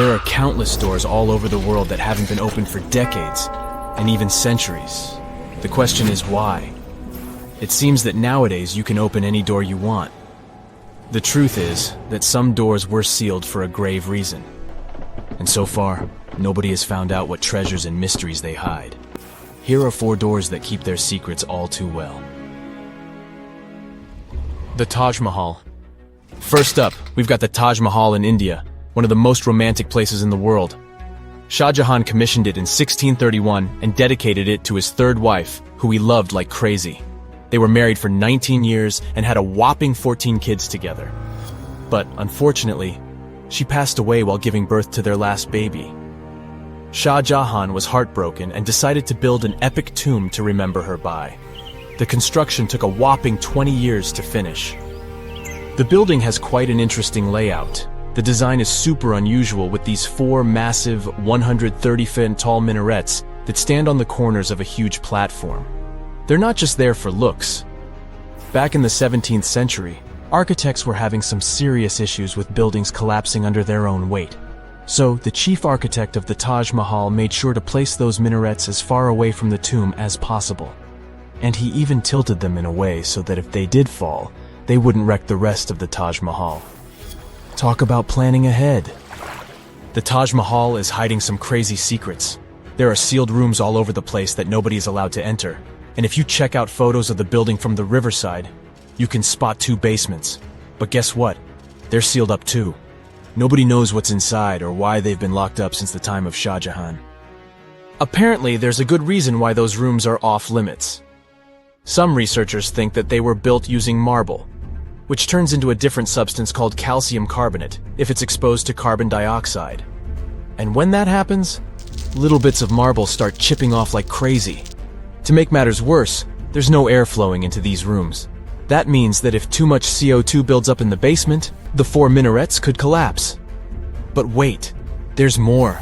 There are countless doors all over the world that haven't been opened for decades, and even centuries. The question is why? It seems that nowadays you can open any door you want. The truth is that some doors were sealed for a grave reason. And so far, nobody has found out what treasures and mysteries they hide. Here are 4 doors that keep their secrets all too well. The Taj Mahal. First up, we've got the Taj Mahal in India, one of the most romantic places in the world. Shah Jahan commissioned it in 1631 and dedicated it to his 3rd wife, who he loved like crazy. They were married for 19 years and had a whopping 14 kids together. But unfortunately, she passed away while giving birth to their last baby. Shah Jahan was heartbroken and decided to build an epic tomb to remember her by. The construction took a whopping 20 years to finish. The building has quite an interesting layout. The design is super unusual with these 4 massive 130-foot tall minarets that stand on the corners of a huge platform. They're not just there for looks. Back in the 17th century, architects were having some serious issues with buildings collapsing under their own weight. So, the chief architect of the Taj Mahal made sure to place those minarets as far away from the tomb as possible. And he even tilted them in a way so that if they did fall, they wouldn't wreck the rest of the Taj Mahal. Talk about planning ahead. The Taj Mahal is hiding some crazy secrets. There are sealed rooms all over the place that nobody is allowed to enter. And if you check out photos of the building from the riverside, you can spot 2 basements. But guess what? They're sealed up too. Nobody knows what's inside or why they've been locked up since the time of Shah Jahan. Apparently, there's a good reason why those rooms are off limits. Some researchers think that they were built using marble, which turns into a different substance called calcium carbonate if it's exposed to carbon dioxide. And when that happens, little bits of marble start chipping off like crazy. To make matters worse, there's no air flowing into these rooms. That means that if too much CO2 builds up in the basement, the 4 minarets could collapse. But wait, there's more.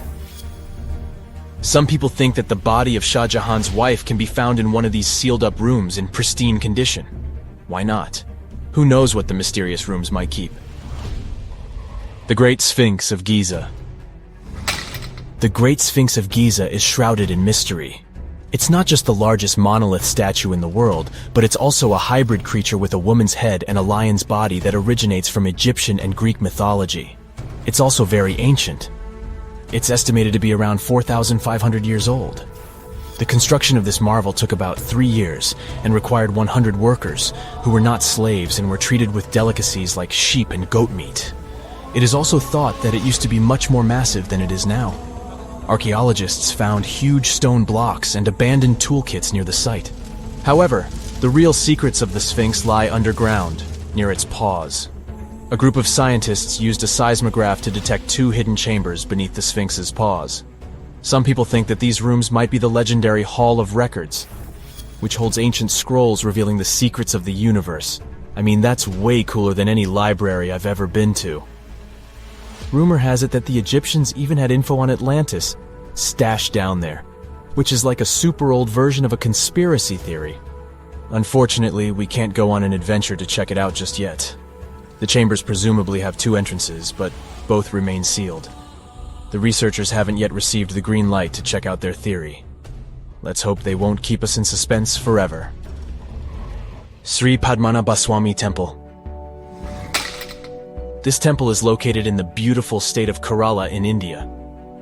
Some people think that the body of Shah Jahan's wife can be found in one of these sealed-up rooms in pristine condition. Why not? Who knows what the mysterious rooms might keep? The Great Sphinx of Giza. The Great Sphinx of Giza is shrouded in mystery. It's not just the largest monolith statue in the world, but it's also a hybrid creature with a woman's head and a lion's body that originates from Egyptian and Greek mythology. It's also very ancient. It's estimated to be around 4,500 years old. The construction of this marvel took about 3 years and required 100 workers who were not slaves and were treated with delicacies like sheep and goat meat. It is also thought that it used to be much more massive than it is now. Archaeologists found huge stone blocks and abandoned toolkits near the site. However, the real secrets of the Sphinx lie underground, near its paws. A group of scientists used a seismograph to detect 2 hidden chambers beneath the Sphinx's paws. Some people think that these rooms might be the legendary Hall of Records, which holds ancient scrolls revealing the secrets of the universe. I mean, that's way cooler than any library I've ever been to. Rumor has it that the Egyptians even had info on Atlantis stashed down there, which is like a super old version of a conspiracy theory. Unfortunately, we can't go on an adventure to check it out just yet. The chambers presumably have 2 entrances, but both remain sealed. The researchers haven't yet received the green light to check out their theory. Let's hope they won't keep us in suspense forever. Sri Padmanabaswami Temple. This temple is located in the beautiful state of Kerala in India.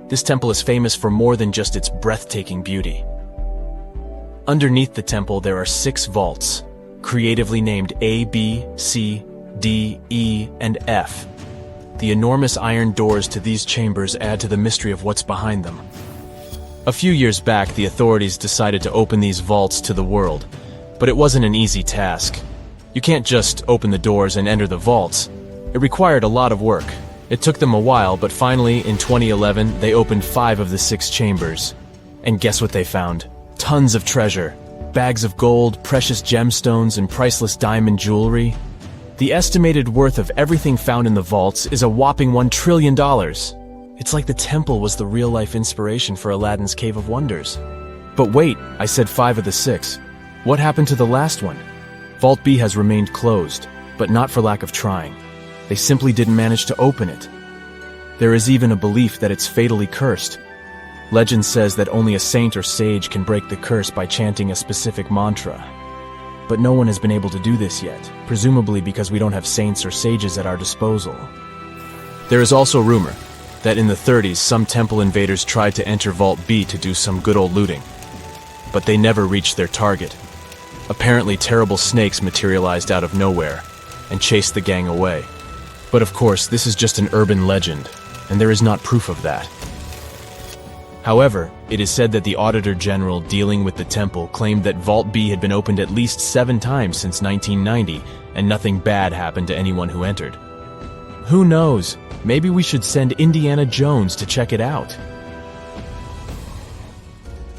This temple is famous for more than just its breathtaking beauty. Underneath the temple there are 6 vaults, creatively named A, B, C, D, E, and F. The enormous iron doors to these chambers add to the mystery of what's behind them. A few years back, the authorities decided to open these vaults to the world, but it wasn't an easy task. You can't just open the doors and enter the vaults. It required a lot of work. It took them a while, but finally, in 2011, they opened 5 of the 6 chambers. And guess what they found? Tons of treasure. Bags of gold, precious gemstones, and priceless diamond jewelry. The estimated worth of everything found in the vaults is a whopping $1 trillion. It's like the temple was the real-life inspiration for Aladdin's Cave of Wonders. But wait, I said 5 of the 6. What happened to the last one? Vault B has remained closed, but not for lack of trying. They simply didn't manage to open it. There is even a belief that it's fatally cursed. Legend says that only a saint or sage can break the curse by chanting a specific mantra. But no one has been able to do this yet, presumably because we don't have saints or sages at our disposal. There is also rumor that in the 30s some temple invaders tried to enter Vault B to do some good old looting. But they never reached their target. Apparently terrible snakes materialized out of nowhere and chased the gang away. But of course, this is just an urban legend, and there is not proof of that. However, it is said that the Auditor General dealing with the temple claimed that Vault B had been opened at least 7 times since 1990, and nothing bad happened to anyone who entered. Who knows? Maybe we should send Indiana Jones to check it out.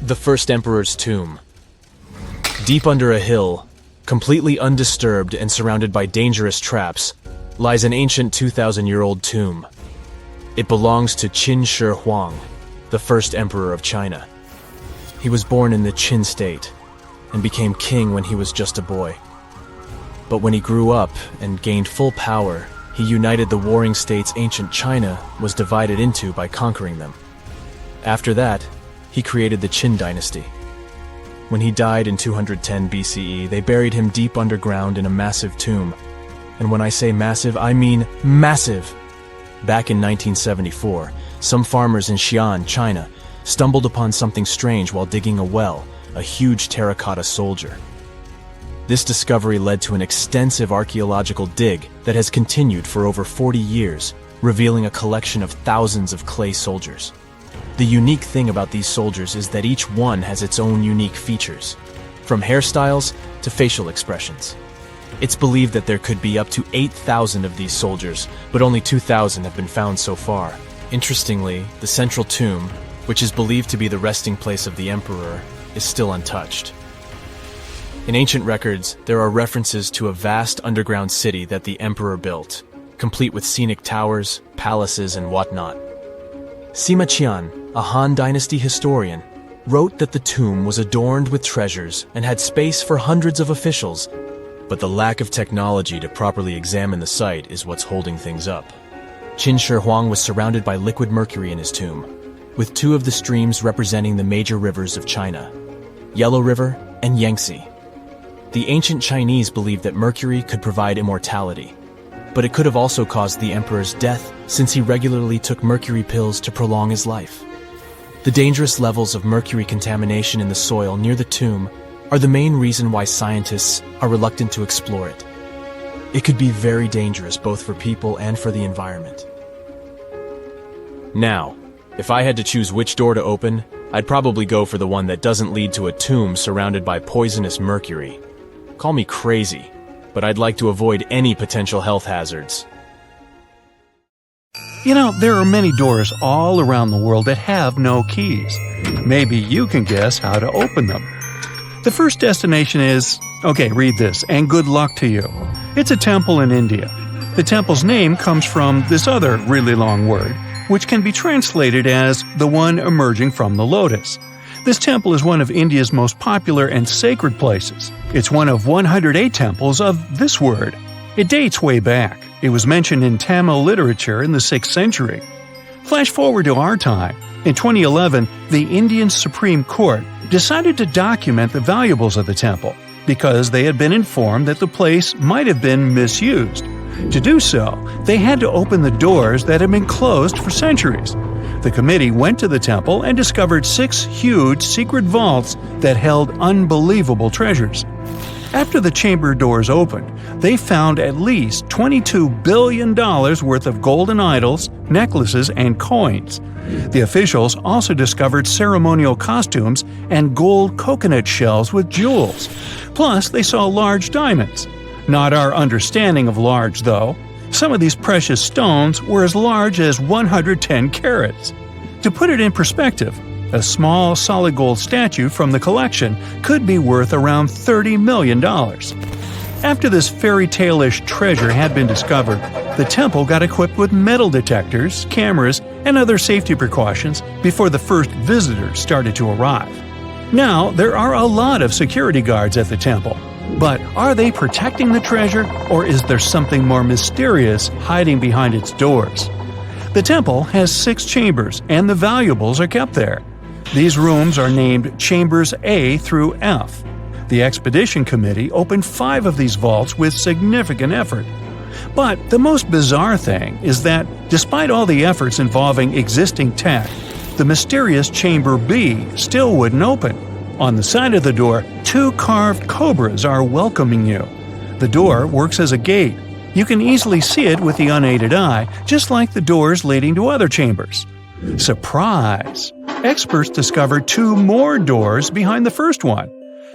The First Emperor's Tomb. Deep under a hill, completely undisturbed and surrounded by dangerous traps, lies an ancient 2,000-year-old tomb. It belongs to Qin Shi Huang, the first emperor of China. He was born in the Qin state and became king when he was just a boy. But when he grew up and gained full power, he united the warring states ancient China was divided into by conquering them. After that, he created the Qin dynasty. When he died in 210 BCE, they buried him deep underground in a massive tomb. And when I say massive, I mean massive! Back in 1974, some farmers in Xi'an, China, stumbled upon something strange while digging a well, a huge terracotta soldier. This discovery led to an extensive archaeological dig that has continued for over 40 years, revealing a collection of thousands of clay soldiers. The unique thing about these soldiers is that each one has its own unique features, from hairstyles to facial expressions. It's believed that there could be up to 8,000 of these soldiers, but only 2,000 have been found so far. Interestingly, the central tomb, which is believed to be the resting place of the emperor, is still untouched. In ancient records, there are references to a vast underground city that the emperor built, complete with scenic towers, palaces, and whatnot. Sima Qian, a Han Dynasty historian, wrote that the tomb was adorned with treasures and had space for hundreds of officials, but the lack of technology to properly examine the site is what's holding things up. Qin Shi Huang was surrounded by liquid mercury in his tomb, with 2 of the streams representing the major rivers of China, Yellow River and Yangtze. The ancient Chinese believed that mercury could provide immortality, but it could have also caused the emperor's death since he regularly took mercury pills to prolong his life. The dangerous levels of mercury contamination in the soil near the tomb are the main reason why scientists are reluctant to explore it. It could be very dangerous both for people and for the environment. Now, if I had to choose which door to open, I'd probably go for the one that doesn't lead to a tomb surrounded by poisonous mercury. Call me crazy, but I'd like to avoid any potential health hazards. You know, there are many doors all around the world that have no keys. Maybe you can guess how to open them. The first destination is, okay, read this, and good luck to you. It's a temple in India. The temple's name comes from this other really long word, which can be translated as the one emerging from the lotus. This temple is one of India's most popular and sacred places. It's one of 108 temples of this word. It dates way back. It was mentioned in Tamil literature in the 6th century. Flash forward to our time. In 2011, the Indian Supreme Court decided to document the valuables of the temple because they had been informed that the place might have been misused. To do so, they had to open the doors that had been closed for centuries. The committee went to the temple and discovered 6 huge secret vaults that held unbelievable treasures. After the chamber doors opened, they found at least $22 billion worth of golden idols, necklaces, and coins. The officials also discovered ceremonial costumes and gold coconut shells with jewels. Plus, they saw large diamonds. Not our understanding of large, though. Some of these precious stones were as large as 110 carats. To put it in perspective, a small solid gold statue from the collection could be worth around $30 million. After this fairy tale-ish treasure had been discovered, the temple got equipped with metal detectors, cameras, and other safety precautions before the first visitors started to arrive. Now, there are a lot of security guards at the temple. But are they protecting the treasure, or is there something more mysterious hiding behind its doors? The temple has 6 chambers, and the valuables are kept there. These rooms are named Chambers A through F. The expedition committee opened 5 of these vaults with significant effort. But the most bizarre thing is that, despite all the efforts involving existing tech, the mysterious Chamber B still wouldn't open. On the side of the door, 2 carved cobras are welcoming you. The door works as a gate. You can easily see it with the unaided eye, just like the doors leading to other chambers. Surprise! Experts discovered 2 more doors behind the first one.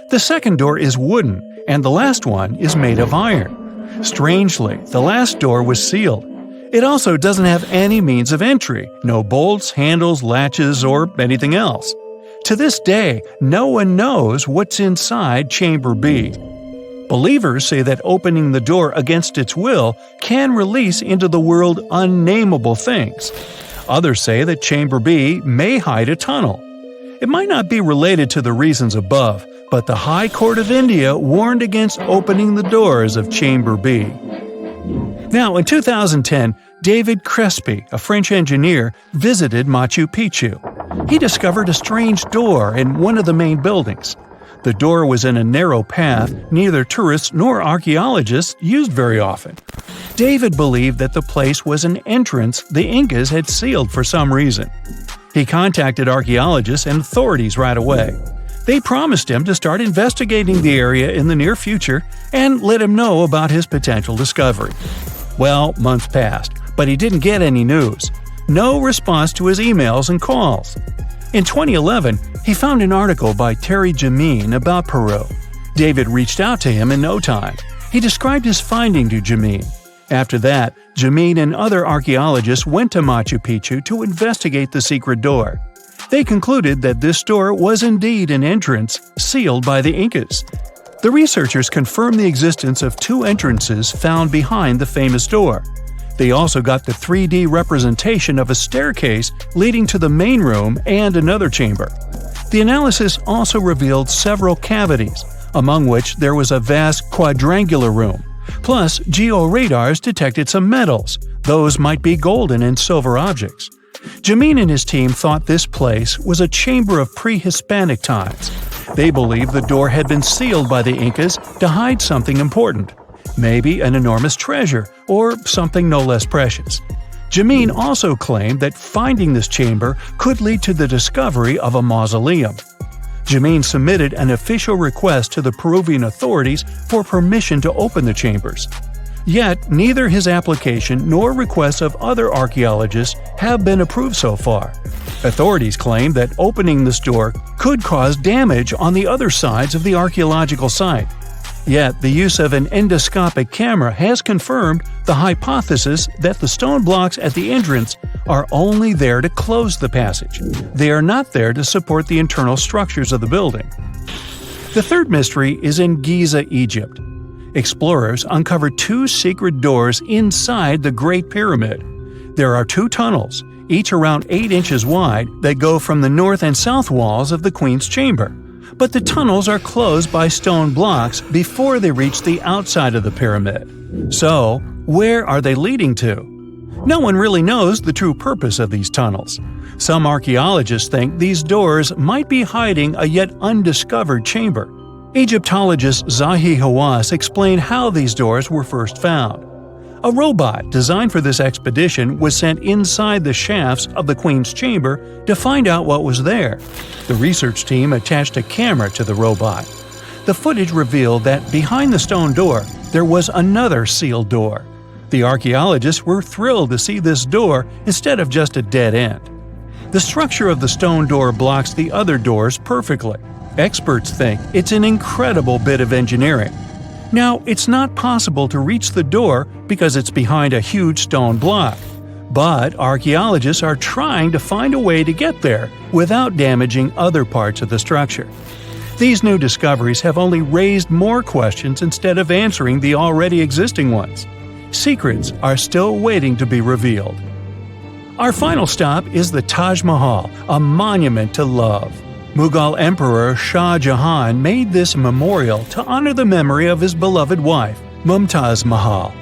The second door is wooden, and the last one is made of iron. Strangely, the last door was sealed. It also doesn't have any means of entry, no bolts, handles, latches, or anything else. To this day, no one knows what's inside Chamber B. Believers say that opening the door against its will can release into the world unnameable things. Others say that Chamber B may hide a tunnel. It might not be related to the reasons above, but the High Court of India warned against opening the doors of Chamber B. Now, in 2010, David Crespi, a French engineer, visited Machu Picchu. He discovered a strange door in one of the main buildings. The door was in a narrow path neither tourists nor archaeologists used very often. David believed that the place was an entrance the Incas had sealed for some reason. He contacted archaeologists and authorities right away. They promised him to start investigating the area in the near future and let him know about his potential discovery. Well, months passed, but he didn't get any news. No response to his emails and calls. In 2011, he found an article by Terry Jamin about Peru. David reached out to him in no time. He described his finding to Jamin. After that, Jamin and other archaeologists went to Machu Picchu to investigate the secret door. They concluded that this door was indeed an entrance sealed by the Incas. The researchers confirmed the existence of 2 entrances found behind the famous door. They also got the 3D representation of a staircase leading to the main room and another chamber. The analysis also revealed several cavities, among which there was a vast quadrangular room. Plus, georadars detected some metals. Those might be golden and silver objects. Jamin and his team thought this place was a chamber of pre-Hispanic times. They believed the door had been sealed by the Incas to hide something important. Maybe an enormous treasure, or something no less precious. Jamin also claimed that finding this chamber could lead to the discovery of a mausoleum. Jamin submitted an official request to the Peruvian authorities for permission to open the chambers. Yet, neither his application nor requests of other archaeologists have been approved so far. Authorities claim that opening this door could cause damage on the other sides of the archaeological site. Yet, the use of an endoscopic camera has confirmed the hypothesis that the stone blocks at the entrance are only there to close the passage. They are not there to support the internal structures of the building. The third mystery is in Giza, Egypt. Explorers uncovered 2 secret doors inside the Great Pyramid. There are 2 tunnels, each around 8 inches wide, that go from the north and south walls of the Queen's Chamber. But the tunnels are closed by stone blocks before they reach the outside of the pyramid. So, where are they leading to? No one really knows the true purpose of these tunnels. Some archaeologists think these doors might be hiding a yet undiscovered chamber. Egyptologist Zahi Hawass explained how these doors were first found. A robot designed for this expedition was sent inside the shafts of the Queen's Chamber to find out what was there. The research team attached a camera to the robot. The footage revealed that behind the stone door, there was another sealed door. The archaeologists were thrilled to see this door instead of just a dead end. The structure of the stone door blocks the other doors perfectly. Experts think it's an incredible bit of engineering. Now, it's not possible to reach the door because it's behind a huge stone block. But archaeologists are trying to find a way to get there without damaging other parts of the structure. These new discoveries have only raised more questions instead of answering the already existing ones. Secrets are still waiting to be revealed. Our final stop is the Taj Mahal, a monument to love. Mughal Emperor Shah Jahan made this memorial to honor the memory of his beloved wife, Mumtaz Mahal.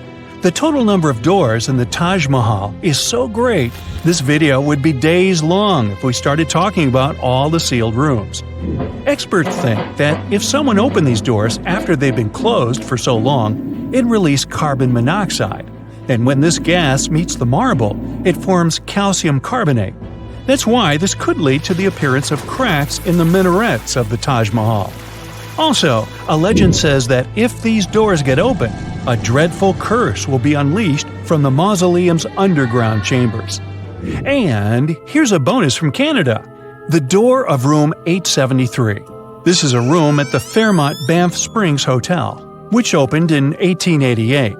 The total number of doors in the Taj Mahal is so great, this video would be days long if we started talking about all the sealed rooms. Experts think that if someone opened these doors after they've been closed for so long, it'd release carbon monoxide. And when this gas meets the marble, it forms calcium carbonate. That's why this could lead to the appearance of cracks in the minarets of the Taj Mahal. Also, a legend says that if these doors get open, a dreadful curse will be unleashed from the mausoleum's underground chambers. And here's a bonus from Canada. The door of room 873. This is a room at the Fairmont Banff Springs Hotel, which opened in 1888.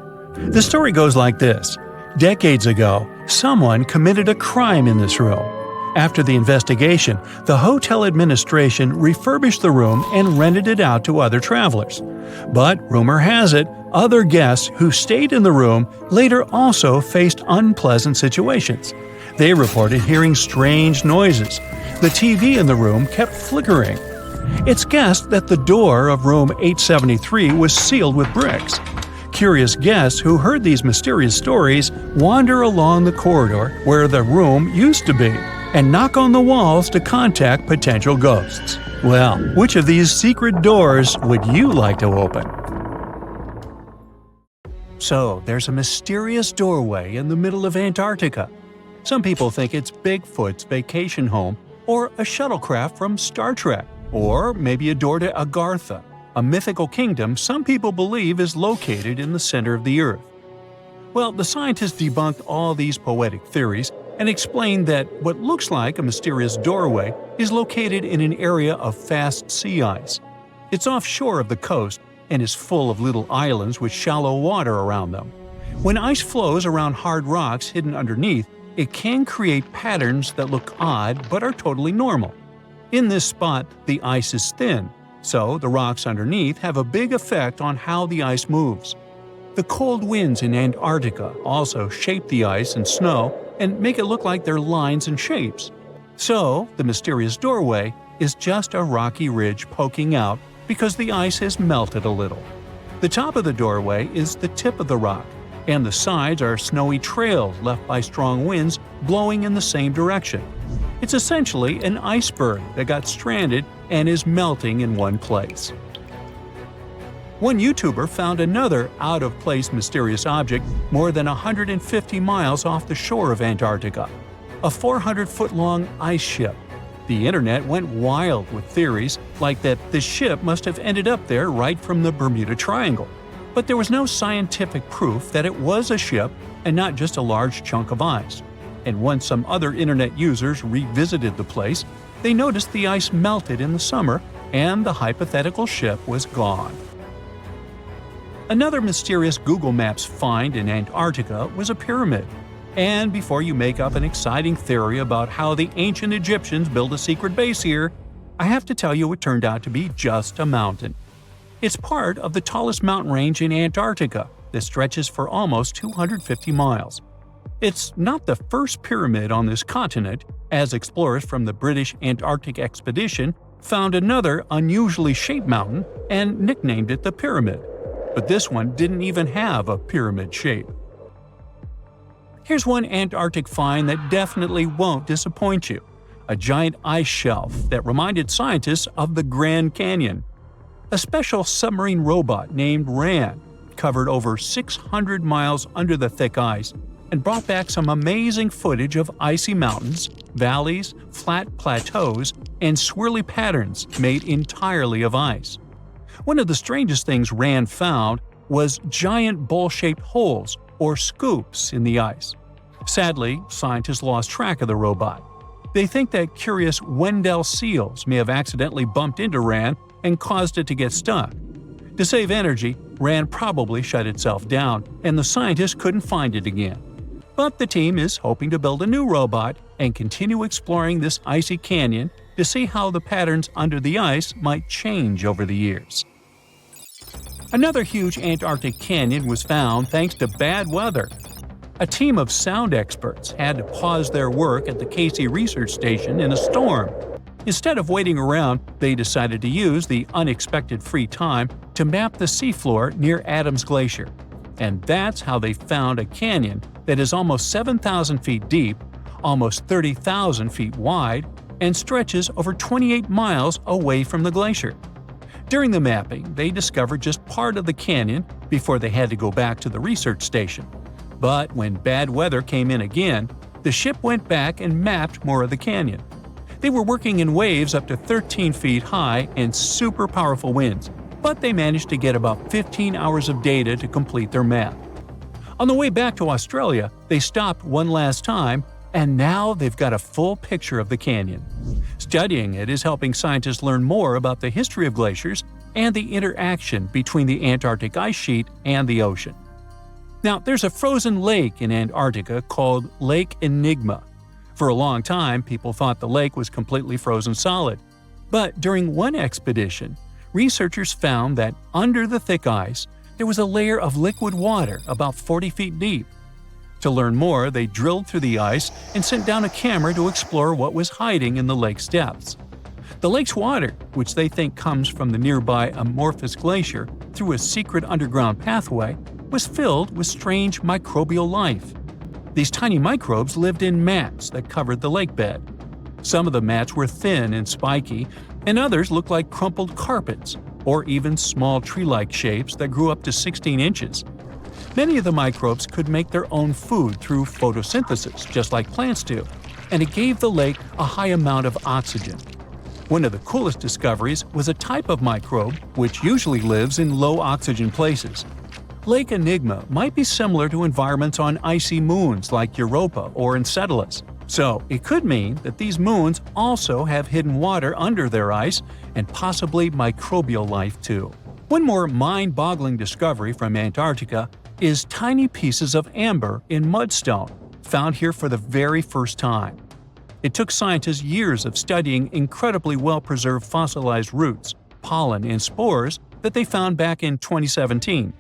The story goes like this. Decades ago, someone committed a crime in this room. After the investigation, the hotel administration refurbished the room and rented it out to other travelers. But rumor has it, other guests who stayed in the room later also faced unpleasant situations. They reported hearing strange noises. The TV in the room kept flickering. It's guessed that the door of room 873 was sealed with bricks. Curious guests who heard these mysterious stories wander along the corridor where the room used to be and knock on the walls to contact potential ghosts. Well, which of these secret doors would you like to open? So, there's a mysterious doorway in the middle of Antarctica. Some people think it's Bigfoot's vacation home, or a shuttlecraft from Star Trek, or maybe a door to Agartha, a mythical kingdom some people believe is located in the center of the Earth. Well, the scientists debunked all these poetic theories and explained that what looks like a mysterious doorway is located in an area of fast sea ice. It's offshore of the coast and is full of little islands with shallow water around them. When ice flows around hard rocks hidden underneath, it can create patterns that look odd but are totally normal. In this spot, the ice is thin, so the rocks underneath have a big effect on how the ice moves. The cold winds in Antarctica also shape the ice and snow and make it look like they're lines and shapes. So, the mysterious doorway is just a rocky ridge poking out because the ice has melted a little. The top of the doorway is the tip of the rock, and the sides are snowy trails left by strong winds blowing in the same direction. It's essentially an iceberg that got stranded and is melting in one place. One YouTuber found another out-of-place mysterious object more than 150 miles off the shore of Antarctica, a 400-foot-long ice ship. The internet went wild with theories like that the ship must have ended up there right from the Bermuda Triangle. But there was no scientific proof that it was a ship and not just a large chunk of ice. And once some other internet users revisited the place, they noticed the ice melted in the summer and the hypothetical ship was gone. Another mysterious Google Maps find in Antarctica was a pyramid. And before you make up an exciting theory about how the ancient Egyptians built a secret base here, I have to tell you it turned out to be just a mountain. It's part of the tallest mountain range in Antarctica that stretches for almost 250 miles. It's not the first pyramid on this continent, as explorers from the British Antarctic expedition found another unusually shaped mountain and nicknamed it the Pyramid. But this one didn't even have a pyramid shape. Here's one Antarctic find that definitely won't disappoint you: a giant ice shelf that reminded scientists of the Grand Canyon. A special submarine robot named RAN covered over 600 miles under the thick ice and brought back some amazing footage of icy mountains, valleys, flat plateaus, and swirly patterns made entirely of ice. One of the strangest things RAN found was giant bowl-shaped holes, or scoops, in the ice. Sadly, scientists lost track of the robot. They think that curious Wendell seals may have accidentally bumped into RAN and caused it to get stuck. To save energy, RAN probably shut itself down, and the scientists couldn't find it again. But the team is hoping to build a new robot and continue exploring this icy canyon to see how the patterns under the ice might change over the years. Another huge Antarctic canyon was found thanks to bad weather. A team of sound experts had to pause their work at the Casey Research Station in a storm. Instead of waiting around, they decided to use the unexpected free time to map the seafloor near Adams Glacier. And that's how they found a canyon that is almost 7,000 feet deep, almost 30,000 feet wide, and stretches over 28 miles away from the glacier. During the mapping, they discovered just part of the canyon before they had to go back to the research station. But when bad weather came in again, the ship went back and mapped more of the canyon. They were working in waves up to 13 feet high and super powerful winds, but they managed to get about 15 hours of data to complete their map. On the way back to Australia, they stopped one last time, and now they've got a full picture of the canyon. Studying it is helping scientists learn more about the history of glaciers and the interaction between the Antarctic ice sheet and the ocean. Now, there's a frozen lake in Antarctica called Lake Enigma. For a long time, people thought the lake was completely frozen solid. But during one expedition, researchers found that under the thick ice, there was a layer of liquid water about 40 feet deep. To learn more, they drilled through the ice and sent down a camera to explore what was hiding in the lake's depths. The lake's water, which they think comes from the nearby amorphous glacier through a secret underground pathway, was filled with strange microbial life. These tiny microbes lived in mats that covered the lake bed. Some of the mats were thin and spiky, and others looked like crumpled carpets, or even small tree-like shapes that grew up to 16 inches. Many of the microbes could make their own food through photosynthesis, just like plants do, and it gave the lake a high amount of oxygen. One of the coolest discoveries was a type of microbe which usually lives in low-oxygen places. Lake Enigma might be similar to environments on icy moons like Europa or Enceladus, so it could mean that these moons also have hidden water under their ice and possibly microbial life too. One more mind-boggling discovery from Antarctica is tiny pieces of amber in mudstone, found here for the very first time. It took scientists years of studying incredibly well-preserved fossilized roots, pollen, and spores that they found back in 2017.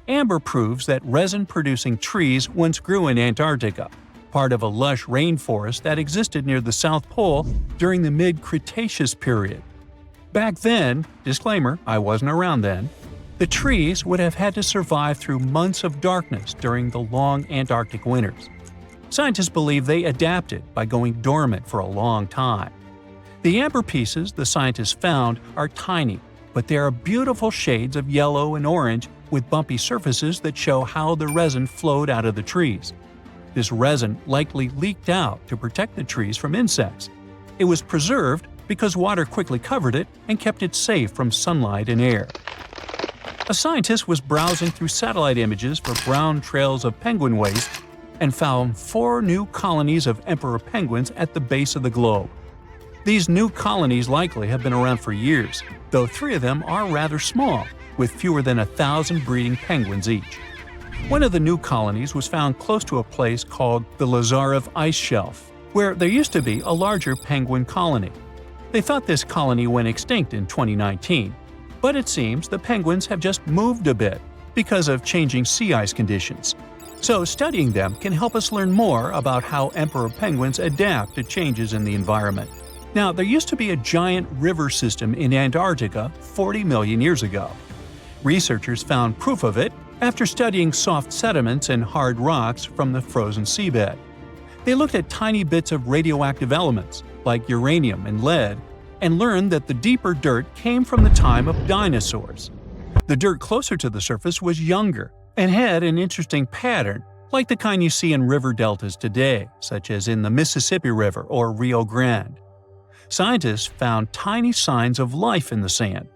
Amber proves that resin-producing trees once grew in Antarctica, part of a lush rainforest that existed near the South Pole during the mid-Cretaceous period. Back then, disclaimer, I wasn't around then, the trees would have had to survive through months of darkness during the long Antarctic winters. Scientists believe they adapted by going dormant for a long time. The amber pieces the scientists found are tiny, but they are beautiful shades of yellow and orange with bumpy surfaces that show how the resin flowed out of the trees. This resin likely leaked out to protect the trees from insects. It was preserved because water quickly covered it and kept it safe from sunlight and air. A scientist was browsing through satellite images for brown trails of penguin waste and found 4 new colonies of emperor penguins at the base of the globe. These new colonies likely have been around for years, though 3 of them are rather small, with fewer than 1,000 breeding penguins each. One of the new colonies was found close to a place called the Lazarev Ice Shelf, where there used to be a larger penguin colony. They thought this colony went extinct in 2019, but it seems the penguins have just moved a bit because of changing sea ice conditions. So studying them can help us learn more about how emperor penguins adapt to changes in the environment. Now, there used to be a giant river system in Antarctica 40 million years ago. Researchers found proof of it after studying soft sediments and hard rocks from the frozen seabed. They looked at tiny bits of radioactive elements, like uranium and lead, and learned that the deeper dirt came from the time of dinosaurs. The dirt closer to the surface was younger and had an interesting pattern, like the kind you see in river deltas today, such as in the Mississippi River or Rio Grande. Scientists found tiny signs of life in the sand.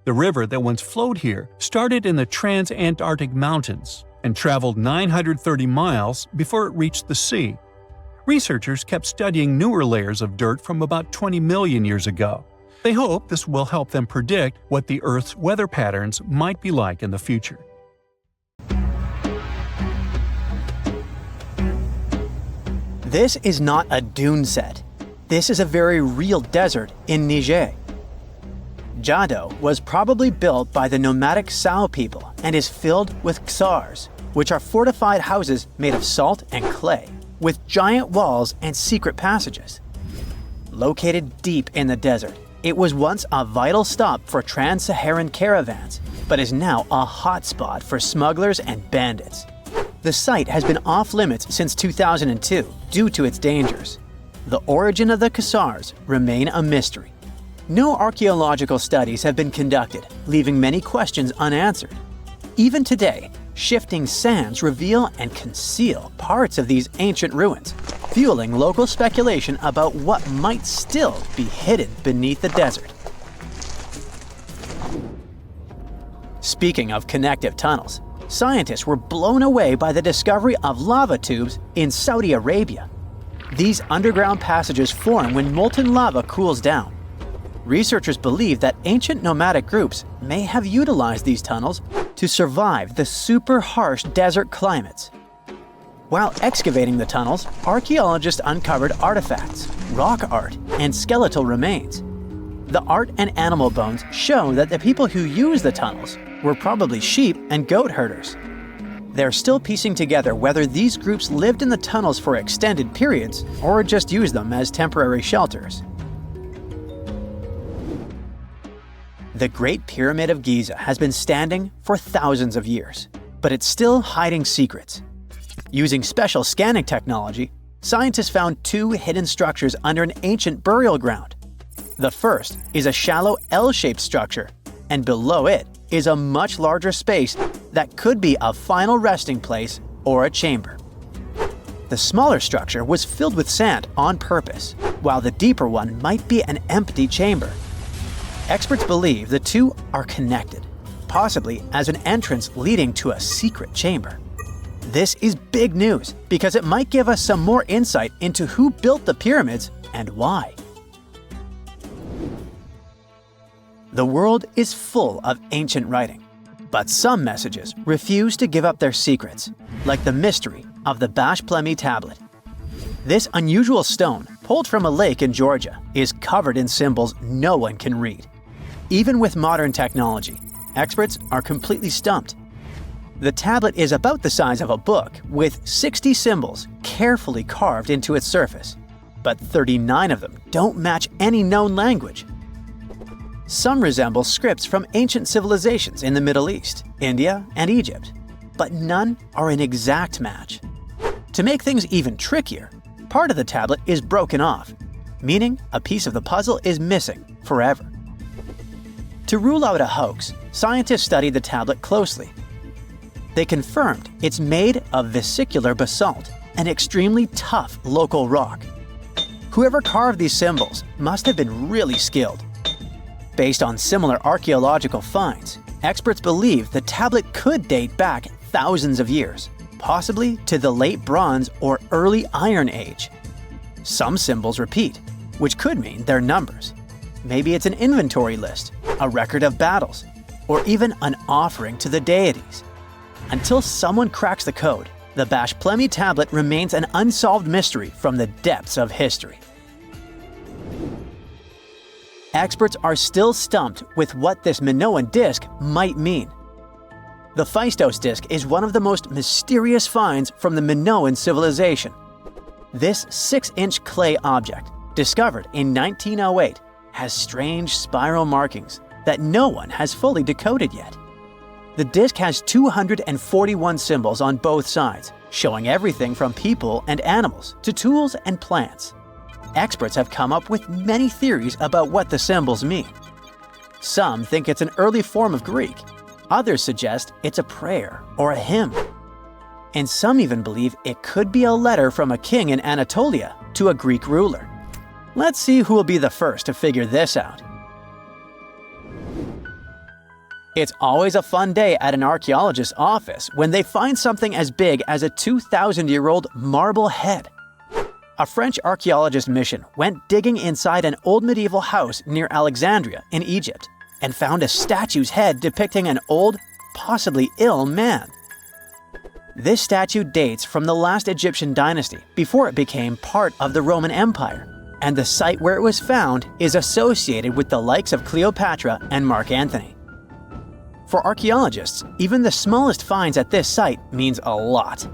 The river that once flowed here started in the Trans-Antarctic Mountains and traveled 930 miles before it reached the sea. Researchers kept studying newer layers of dirt from about 20 million years ago. They hope this will help them predict what the Earth's weather patterns might be like in the future. This is not a dune set. This is a very real desert in Niger. Jado was probably built by the nomadic Sao people and is filled with ksars, which are fortified houses made of salt and clay, with giant walls and secret passages. Located deep in the desert, it was once a vital stop for trans-Saharan caravans, but is now a hotspot for smugglers and bandits. The site has been off-limits since 2002 due to its dangers. The origin of the Khazars remain a mystery. No archaeological studies have been conducted, leaving many questions unanswered. Even today, shifting sands reveal and conceal parts of these ancient ruins, fueling local speculation about what might still be hidden beneath the desert. Speaking of connective tunnels, scientists were blown away by the discovery of lava tubes in Saudi Arabia. These underground passages form when molten lava cools down. Researchers believe that ancient nomadic groups may have utilized these tunnels to survive the super harsh desert climates. While excavating the tunnels, archaeologists uncovered artifacts, rock art, and skeletal remains. The art and animal bones show that the people who used the tunnels were probably sheep and goat herders. They're still piecing together whether these groups lived in the tunnels for extended periods or just used them as temporary shelters. The Great Pyramid of Giza has been standing for thousands of years, but it's still hiding secrets. Using special scanning technology, scientists found two hidden structures under an ancient burial ground. The first is a shallow L-shaped structure, and below it is a much larger space that could be a final resting place or a chamber. The smaller structure was filled with sand on purpose, while the deeper one might be an empty chamber. Experts believe the two are connected, possibly as an entrance leading to a secret chamber. This is big news because it might give us some more insight into who built the pyramids and why. The world is full of ancient writing, but some messages refuse to give up their secrets, like the mystery of the Bashplemy tablet. This unusual stone, pulled from a lake in Georgia, is covered in symbols no one can read. Even with modern technology, experts are completely stumped. The tablet is about the size of a book, with 60 symbols carefully carved into its surface, but 39 of them don't match any known language. Some resemble scripts from ancient civilizations in the Middle East, India, and Egypt, but none are an exact match. To make things even trickier, part of the tablet is broken off, meaning a piece of the puzzle is missing forever. To rule out a hoax, scientists studied the tablet closely. They confirmed it's made of vesicular basalt, an extremely tough local rock. Whoever carved these symbols must have been really skilled. Based on similar archaeological finds, experts believe the tablet could date back thousands of years, possibly to the late Bronze or early Iron Age. Some symbols repeat, which could mean they're numbers. Maybe it's an inventory list, a record of battles, or even an offering to the deities. Until someone cracks the code, the Bashplemy tablet remains an unsolved mystery from the depths of history. Experts are still stumped with what this Minoan disk might mean. The Phaistos disk is one of the most mysterious finds from the Minoan civilization. This 6-inch clay object, discovered in 1908, has strange spiral markings that no one has fully decoded yet. The disk has 241 symbols on both sides, showing everything from people and animals to tools and plants. Experts have come up with many theories about what the symbols mean. Some think it's an early form of Greek. Others suggest it's a prayer or a hymn. And some even believe it could be a letter from a king in Anatolia to a Greek ruler. Let's see who will be the first to figure this out. It's always a fun day at an archaeologist's office when they find something as big as a 2,000-year-old marble head. A French archaeologist mission went digging inside an old medieval house near Alexandria in Egypt and found a statue's head depicting an old, possibly ill man. This statue dates from the last Egyptian dynasty before it became part of the Roman Empire, and the site where it was found is associated with the likes of Cleopatra and Mark Antony. For archaeologists, even the smallest finds at this site means a lot.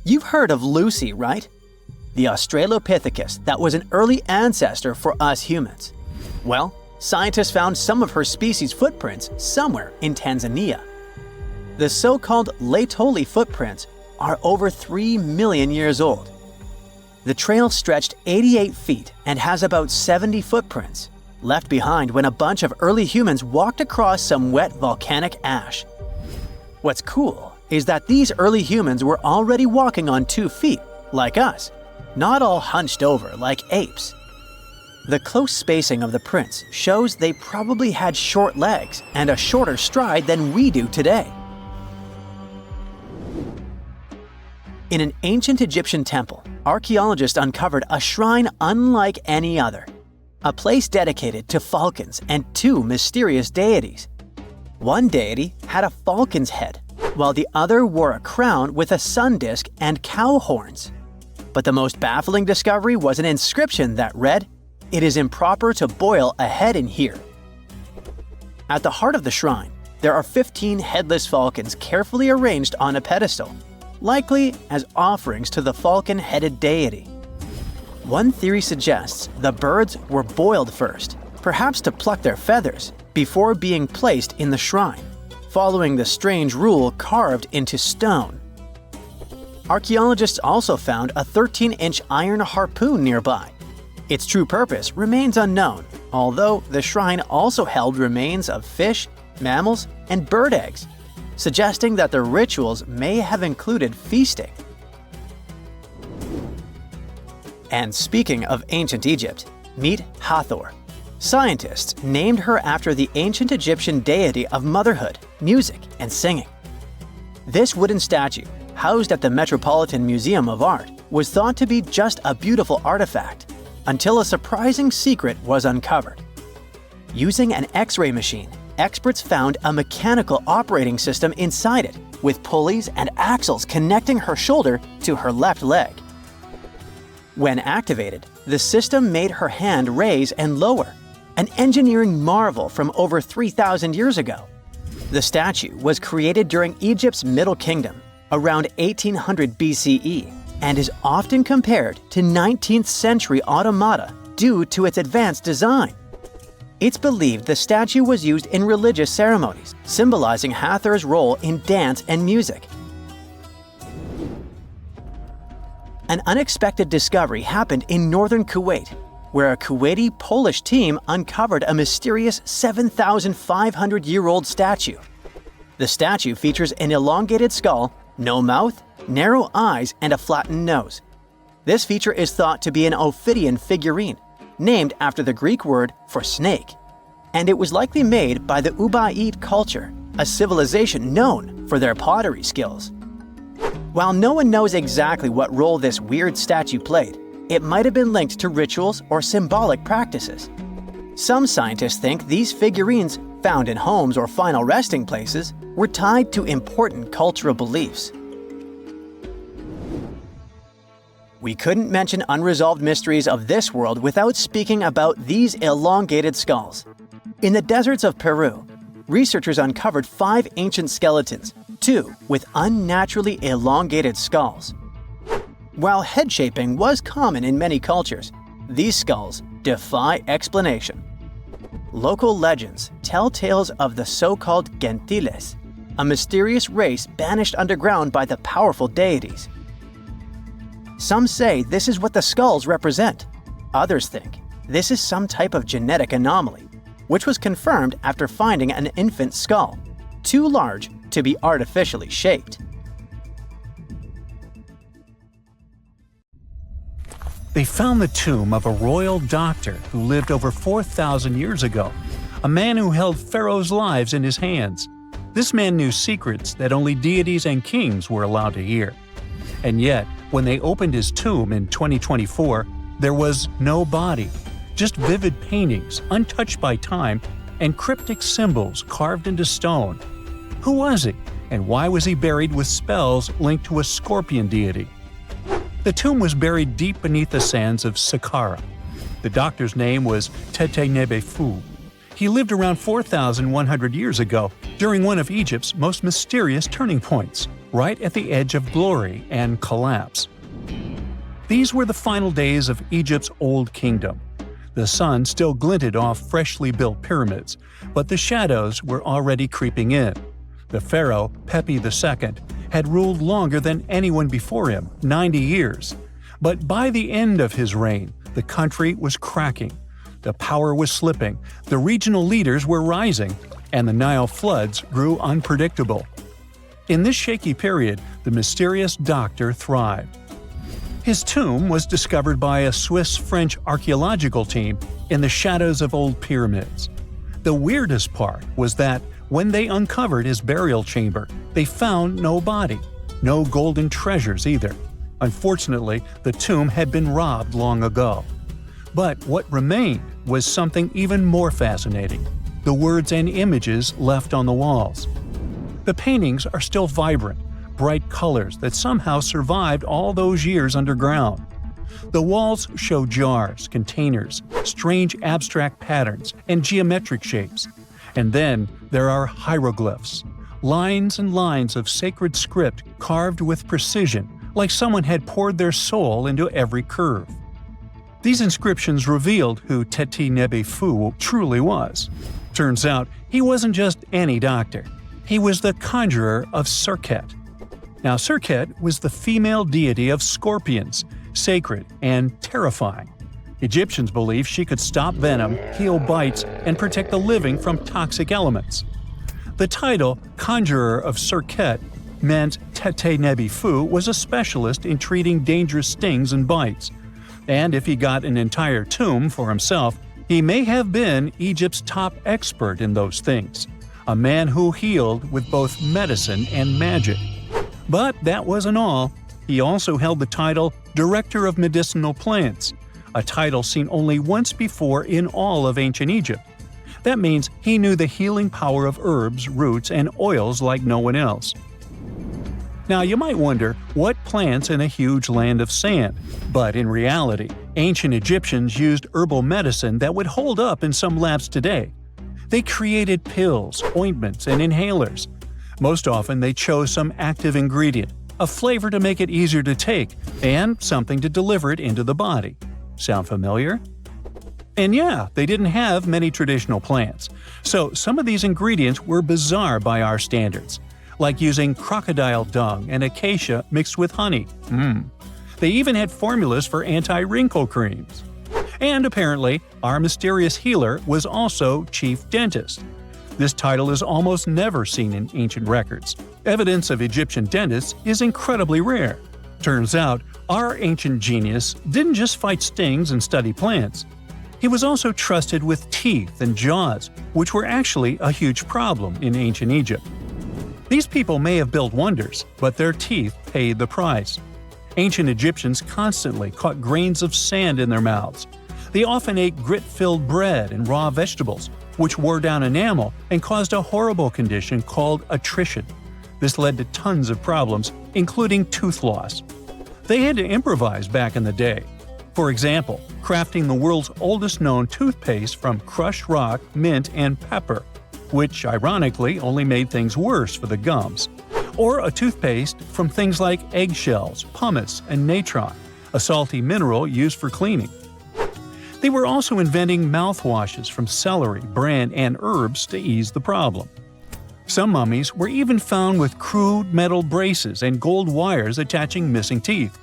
You've heard of Lucy, right? The Australopithecus that was an early ancestor for us humans. Well, scientists found some of her species' footprints somewhere in Tanzania. The so-called Laetoli Footprints are over 3 million years old. The trail stretched 88 feet and has about 70 footprints, left behind when a bunch of early humans walked across some wet volcanic ash. What's cool is that these early humans were already walking on 2 feet, like us, not all hunched over like apes. The close spacing of the prints shows they probably had short legs and a shorter stride than we do today. In an ancient Egyptian temple, archaeologists uncovered a shrine unlike any other, a place dedicated to falcons and 2 mysterious deities. One deity had a falcon's head, while the other wore a crown with a sun disk and cow horns. But the most baffling discovery was an inscription that read, "It is improper to boil a head in here." At the heart of the shrine, there are 15 headless falcons carefully arranged on a pedestal, likely as offerings to the falcon-headed deity. One theory suggests the birds were boiled first, perhaps to pluck their feathers, before being placed in the shrine, following the strange rule carved into stone. Archaeologists also found a 13-inch iron harpoon nearby. Its true purpose remains unknown, although the shrine also held remains of fish, mammals, and bird eggs, suggesting that the rituals may have included feasting. And speaking of ancient Egypt, meet Hathor. Scientists named her after the ancient Egyptian deity of motherhood, music, and singing. This wooden statue, housed at the Metropolitan Museum of Art, was thought to be just a beautiful artifact, until a surprising secret was uncovered. Using an X-ray machine, experts found a mechanical operating system inside it, with pulleys and axles connecting her shoulder to her left leg. When activated, the system made her hand raise and lower, an engineering marvel from over 3,000 years ago. The statue was created during Egypt's Middle Kingdom, around 1800 BCE, and is often compared to 19th century automata due to its advanced design. It's believed the statue was used in religious ceremonies, symbolizing Hathor's role in dance and music. An unexpected discovery happened in northern Kuwait, where a Kuwaiti Polish team uncovered a mysterious 7,500-year-old statue. The statue features an elongated skull, no mouth, narrow eyes, and a flattened nose. This feature is thought to be an Ophidian figurine, named after the Greek word for snake, and it was likely made by the Ubaid culture, a civilization known for their pottery skills. While no one knows exactly what role this weird statue played, it might have been linked to rituals or symbolic practices. Some scientists think these figurines, found in homes or final resting places, were tied to important cultural beliefs. We couldn't mention unresolved mysteries of this world without speaking about these elongated skulls. In the deserts of Peru, researchers uncovered 5 ancient skeletons, 2 with unnaturally elongated skulls. While head shaping was common in many cultures, these skulls defy explanation. Local legends tell tales of the so-called gentiles, a mysterious race banished underground by the powerful deities. Some say this is what the skulls represent. Others think this is some type of genetic anomaly, which was confirmed after finding an infant skull, too large to be artificially shaped. They found the tomb of a royal doctor who lived over 4,000 years ago, a man who held pharaohs' lives in his hands. This man knew secrets that only deities and kings were allowed to hear. And yet, when they opened his tomb in 2024, there was no body, just vivid paintings, untouched by time, and cryptic symbols carved into stone. Who was he, and why was he buried with spells linked to a scorpion deity? The tomb was buried deep beneath the sands of Saqqara. The doctor's name was Tete Nebefu. He lived around 4,100 years ago, during one of Egypt's most mysterious turning points, right at the edge of glory and collapse. These were the final days of Egypt's Old Kingdom. The sun still glinted off freshly built pyramids, but the shadows were already creeping in. The pharaoh, Pepi II, had ruled longer than anyone before him, 90 years. But by the end of his reign, the country was cracking. The power was slipping, the regional leaders were rising, and the Nile floods grew unpredictable. In this shaky period, the mysterious doctor thrived. His tomb was discovered by a Swiss-French archaeological team in the shadows of old pyramids. The weirdest part was that when they uncovered his burial chamber, they found no body, no golden treasures either. Unfortunately, the tomb had been robbed long ago. But what remained was something even more fascinating: the words and images left on the walls. The paintings are still vibrant, bright colors that somehow survived all those years underground. The walls show jars, containers, strange abstract patterns, and geometric shapes. And then there are hieroglyphs, lines and lines of sacred script carved with precision, like someone had poured their soul into every curve. These inscriptions revealed who Teti Nebi Fu truly was. Turns out, he wasn't just any doctor. He was the conjurer of Serket. Now, Serket was the female deity of scorpions, sacred and terrifying. Egyptians believed she could stop venom, heal bites, and protect the living from toxic elements. The title, Conjurer of Serket, meant Teti Nebi Fu was a specialist in treating dangerous stings and bites. And if he got an entire tomb for himself, he may have been Egypt's top expert in those things, a man who healed with both medicine and magic. But that wasn't all. He also held the title Director of Medicinal Plants, a title seen only once before in all of ancient Egypt. That means he knew the healing power of herbs, roots, and oils like no one else. Now, you might wonder, what plants in a huge land of sand? But in reality, ancient Egyptians used herbal medicine that would hold up in some labs today. They created pills, ointments, and inhalers. Most often, they chose some active ingredient, a flavor to make it easier to take, and something to deliver it into the body. Sound familiar? And yeah, they didn't have many traditional plants, so some of these ingredients were bizarre by our standards, like using crocodile dung and acacia mixed with honey. They even had formulas for anti-wrinkle creams. And apparently, our mysterious healer was also chief dentist. This title is almost never seen in ancient records. Evidence of Egyptian dentists is incredibly rare. Turns out, our ancient genius didn't just fight stings and study plants. He was also trusted with teeth and jaws, which were actually a huge problem in ancient Egypt. These people may have built wonders, but their teeth paid the price. Ancient Egyptians constantly caught grains of sand in their mouths. They often ate grit-filled bread and raw vegetables, which wore down enamel and caused a horrible condition called attrition. This led to tons of problems, including tooth loss. They had to improvise back in the day. For example, crafting the world's oldest known toothpaste from crushed rock, mint, and pepper, which ironically only made things worse for the gums. Or a toothpaste from things like eggshells, pumice, and natron, a salty mineral used for cleaning. They were also inventing mouthwashes from celery, bran, and herbs to ease the problem. Some mummies were even found with crude metal braces and gold wires attaching missing teeth.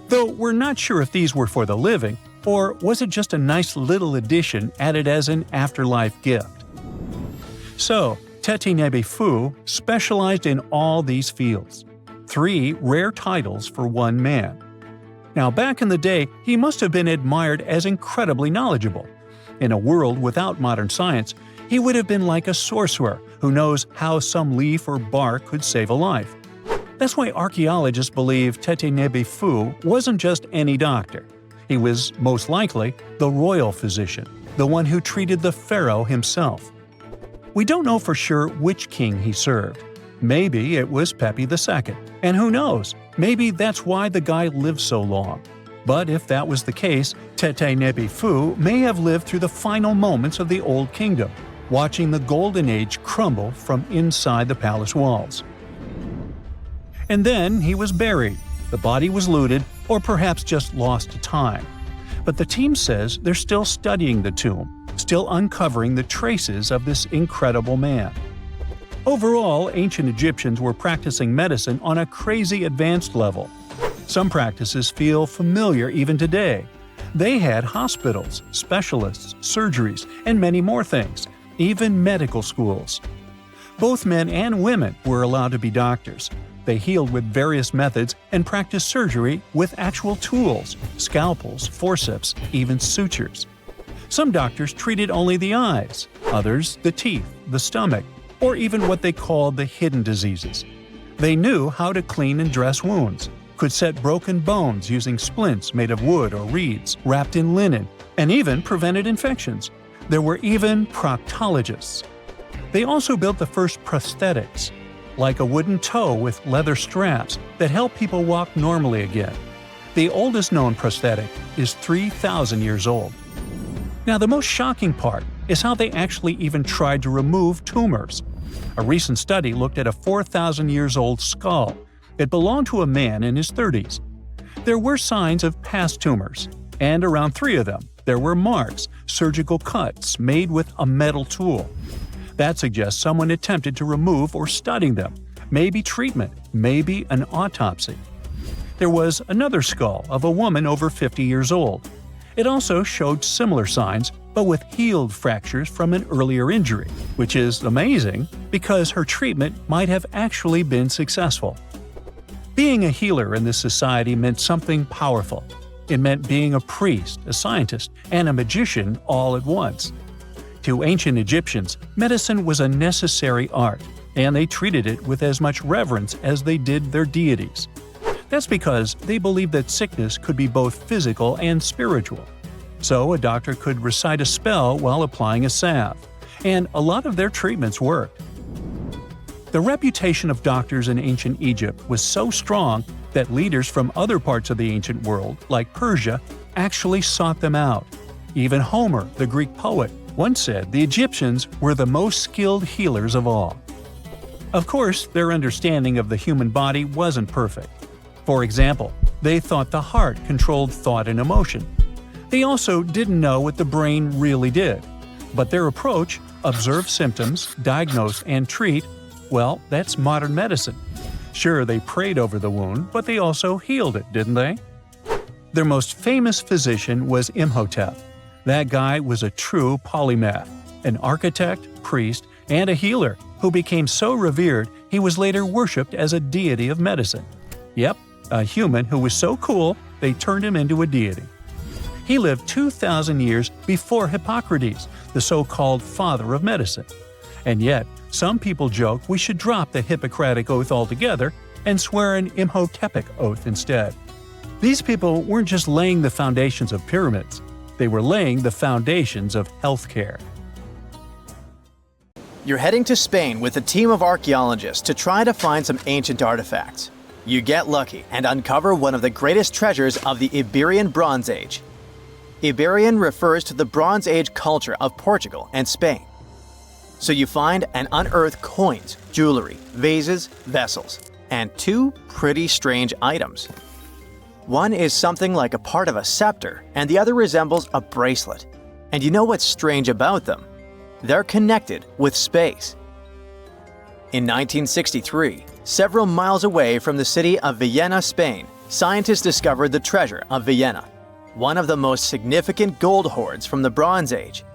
Though we're not sure if these were for the living, or was it just a nice little addition added as an afterlife gift. So, Teti Nebi Fu specialized in all these fields. 3 rare titles for one man. Now, back in the day, he must have been admired as incredibly knowledgeable. In a world without modern science, he would have been like a sorcerer who knows how some leaf or bark could save a life. That's why archaeologists believe Teti Nebi Fu wasn't just any doctor. He was, most likely, the royal physician, the one who treated the pharaoh himself. We don't know for sure which king he served. Maybe it was Pepi II, and who knows, maybe that's why the guy lived so long. But if that was the case, Teti Nebi Fu may have lived through the final moments of the Old Kingdom, watching the Golden Age crumble from inside the palace walls. And then he was buried. The body was looted, or perhaps just lost to time. But the team says they're still studying the tomb, still uncovering the traces of this incredible man. Overall, ancient Egyptians were practicing medicine on a crazy advanced level. Some practices feel familiar even today. They had hospitals, specialists, surgeries, and many more things, even medical schools. Both men and women were allowed to be doctors. They healed with various methods and practiced surgery with actual tools, scalpels, forceps, even sutures. Some doctors treated only the eyes, others the teeth, the stomach, or even what they called the hidden diseases. They knew how to clean and dress wounds, could set broken bones using splints made of wood or reeds wrapped in linen, and even prevented infections. There were even proctologists. They also built the first prosthetics, like a wooden toe with leather straps that help people walk normally again. The oldest known prosthetic is 3,000 years old. Now, the most shocking part is how they actually even tried to remove tumors. A recent study looked at a 4,000 years old skull. It belonged to a man in his 30s. There were signs of past tumors, and around 3 of them, there were marks, surgical cuts made with a metal tool. That suggests someone attempted to remove or study them, maybe treatment, maybe an autopsy. There was another skull of a woman over 50 years old. It also showed similar signs, but with healed fractures from an earlier injury, which is amazing because her treatment might have actually been successful. Being a healer in this society meant something powerful. It meant being a priest, a scientist, and a magician all at once. To ancient Egyptians, medicine was a necessary art, and they treated it with as much reverence as they did their deities. That's because they believed that sickness could be both physical and spiritual. So a doctor could recite a spell while applying a salve, and a lot of their treatments worked. The reputation of doctors in ancient Egypt was so strong that leaders from other parts of the ancient world, like Persia, actually sought them out. Even Homer, the Greek poet, once said the Egyptians were the most skilled healers of all. Of course, their understanding of the human body wasn't perfect. For example, they thought the heart controlled thought and emotion. They also didn't know what the brain really did. But their approach, observe symptoms, diagnose, and treat, well, that's modern medicine. Sure, they prayed over the wound, but they also healed it, didn't they? Their most famous physician was Imhotep. That guy was a true polymath, an architect, priest, and a healer who became so revered he was later worshipped as a deity of medicine. Yep, a human who was so cool they turned him into a deity. He lived 2,000 years before Hippocrates, the so-called father of medicine. And yet, some people joke we should drop the Hippocratic Oath altogether and swear an Imhotepic Oath instead. These people weren't just laying the foundations of pyramids, they were laying the foundations of healthcare. You're heading to Spain with a team of archaeologists to try to find some ancient artifacts. You get lucky and uncover one of the greatest treasures of the Iberian Bronze Age. Iberian refers to the Bronze Age culture of Portugal and Spain. So you find and unearth coins, jewelry, vases, vessels, and 2 pretty strange items. One is something like a part of a scepter, and the other resembles a bracelet. And you know what's strange about them? They're connected with space. In 1963, several miles away from the city of Villena, Spain, scientists discovered the treasure of Villena, one of the most significant gold hoards from the Bronze Age.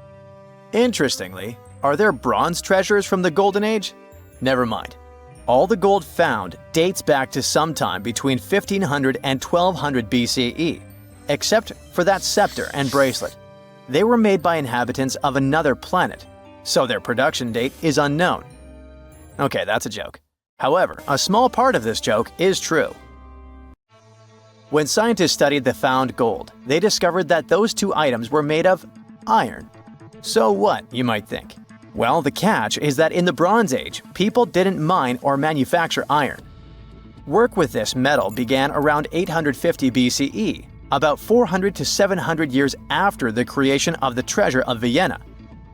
Interestingly, are there bronze treasures from the Golden Age? Never mind. All the gold found dates back to sometime between 1500 and 1200 BCE, except for that scepter and bracelet. They were made by inhabitants of another planet, so their production date is unknown. Okay, that's a joke. However, a small part of this joke is true. When scientists studied the found gold, they discovered that those 2 items were made of iron. So what, you might think? Well, the catch is that in the Bronze Age, people didn't mine or manufacture iron. Work with this metal began around 850 BCE, about 400 to 700 years after the creation of the treasure of Villena.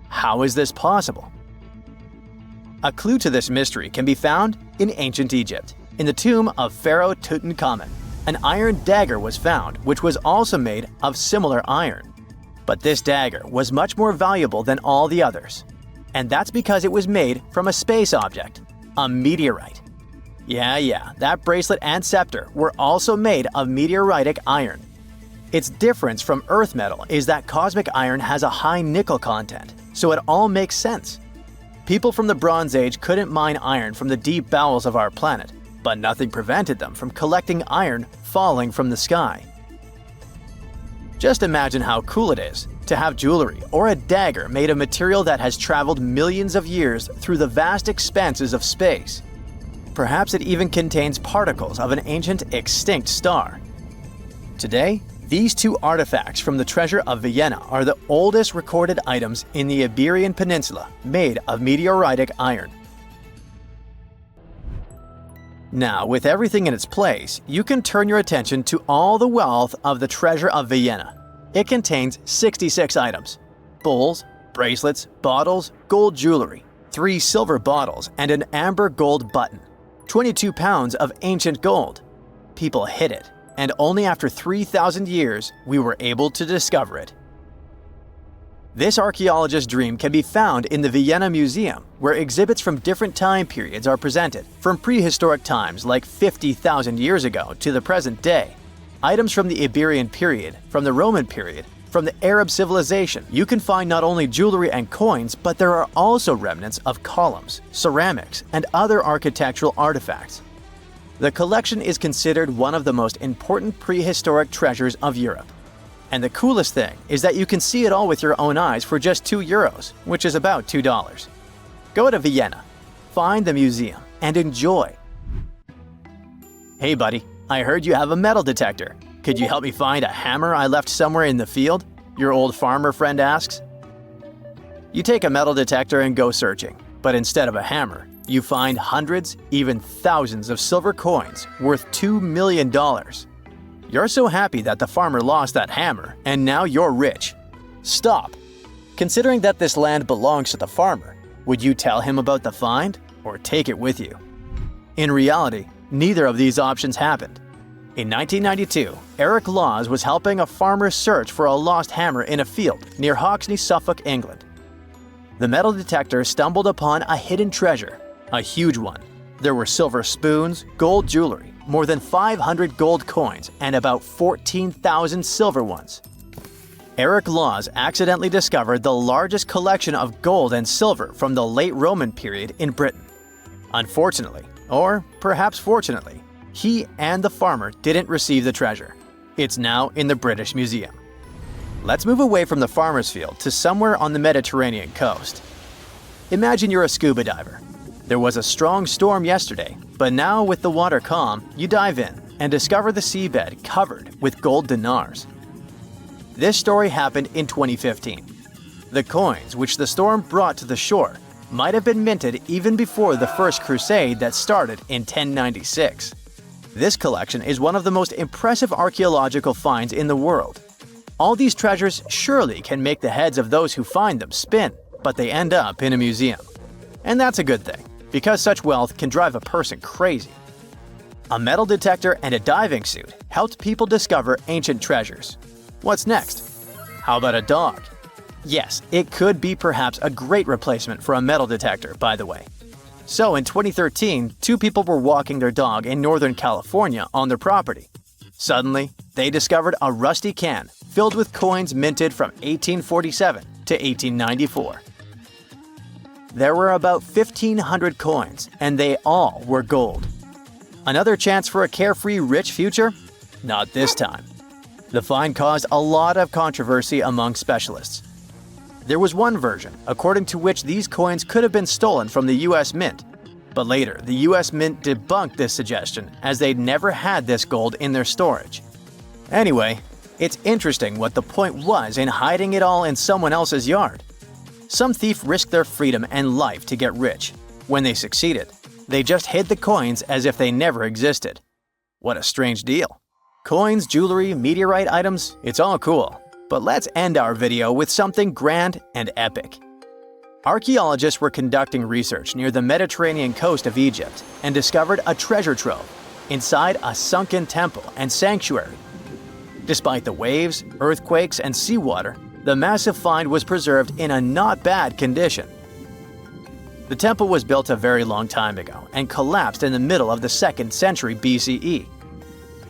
How is this possible? A clue to this mystery can be found in ancient Egypt, in the tomb of Pharaoh Tutankhamun. an iron dagger was found, which was also made of similar iron. But this dagger was much more valuable than all the others. And that's because it was made from a space object, a meteorite. Yeah, that bracelet and scepter were also made of meteoritic iron. Its difference from Earth metal is that cosmic iron has a high nickel content, so it all makes sense. People from the Bronze Age couldn't mine iron from the deep bowels of our planet, but nothing prevented them from collecting iron falling from the sky. Just imagine how cool it is to have jewelry or a dagger made of material that has traveled millions of years through the vast expanses of space. Perhaps it even contains particles of an ancient extinct star. Today, these two artifacts from the treasure of Vienna are the oldest recorded items in the Iberian Peninsula made of meteoritic iron. Now, with everything in its place, you can turn your attention to all the wealth of the treasure of Vienna. It contains 66 items: bowls, bracelets, bottles, gold jewelry, 3 silver bottles, and an amber gold button. 22 pounds of ancient gold. People hid it, and only after 3,000 years we were able to discover it. This archaeologist's dream can be found in the Vienna Museum, where exhibits from different time periods are presented, from prehistoric times like 50,000 years ago to the present day. Items from the Iberian period, from the Roman period, from the Arab civilization. You can find not only jewelry and coins, but there are also remnants of columns, ceramics, and other architectural artifacts. The collection is considered one of the most important prehistoric treasures of Europe. And the coolest thing is that you can see it all with your own eyes for just €2, which is about $2. Go to Vienna, find the museum, and enjoy. Hey buddy, I heard you have a metal detector. Could you help me find a hammer I left somewhere in the field? Your old farmer friend asks. You take a metal detector and go searching, but instead of a hammer, you find hundreds, even thousands of silver coins worth $2 million. You're so happy that the farmer lost that hammer, and now you're rich. Stop! Considering that this land belongs to the farmer, would you tell him about the find or take it with you? In reality, neither of these options happened. In 1992, Eric Laws was helping a farmer search for a lost hammer in a field near Hoxne, Suffolk, England. The metal detector stumbled upon a hidden treasure, a huge one. There were silver spoons, gold jewelry, more than 500 gold coins, and about 14,000 silver ones. Eric Laws accidentally discovered the largest collection of gold and silver from the late Roman period in Britain. Unfortunately, or perhaps fortunately, he and the farmer didn't receive the treasure. It's now in the British Museum. Let's move away from the farmer's field to somewhere on the Mediterranean coast. Imagine you're a scuba diver. There was a strong storm yesterday, but now with the water calm, you dive in and discover the seabed covered with gold dinars. This story happened in 2015. The coins which the storm brought to the shore might have been minted even before the First Crusade that started in 1096. This collection is one of the most impressive archaeological finds in the world. All these treasures surely can make the heads of those who find them spin, but they end up in a museum. And that's a good thing, because such wealth can drive a person crazy. A metal detector and a diving suit helped people discover ancient treasures. What's next? How about a dog? Yes, it could be perhaps a great replacement for a metal detector, by the way. So in 2013, 2 people were walking their dog in Northern California on their property. Suddenly, they discovered a rusty can filled with coins minted from 1847 to 1894. There were about 1,500 coins, and they all were gold. Another chance for a carefree, rich future? Not this time. The find caused a lot of controversy among specialists. There was one version, according to which these coins could have been stolen from the US Mint. But later, the US Mint debunked this suggestion, as they'd never had this gold in their storage. Anyway, it's interesting what the point was in hiding it all in someone else's yard. Some thief risked their freedom and life to get rich. When they succeeded, they just hid the coins as if they never existed. What a strange deal. Coins, jewelry, meteorite items, it's all cool. But let's end our video with something grand and epic. Archaeologists were conducting research near the Mediterranean coast of Egypt and discovered a treasure trove. inside a sunken temple and sanctuary. Despite the waves, earthquakes, and seawater, the massive find was preserved in a not bad condition. The temple was built a very long time ago and collapsed in the middle of the 2nd century BCE.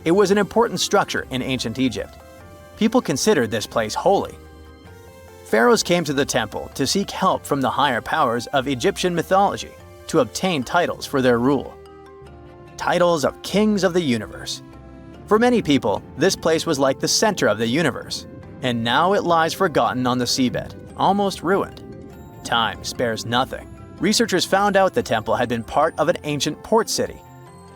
It was an important structure in ancient Egypt. People considered this place holy. Pharaohs came to the temple to seek help from the higher powers of Egyptian mythology to obtain titles for their rule. Titles of kings of the universe. For many people, this place was like the center of the universe, and now it lies forgotten on the seabed, almost ruined. Time spares nothing. Researchers found out the temple had been part of an ancient port city.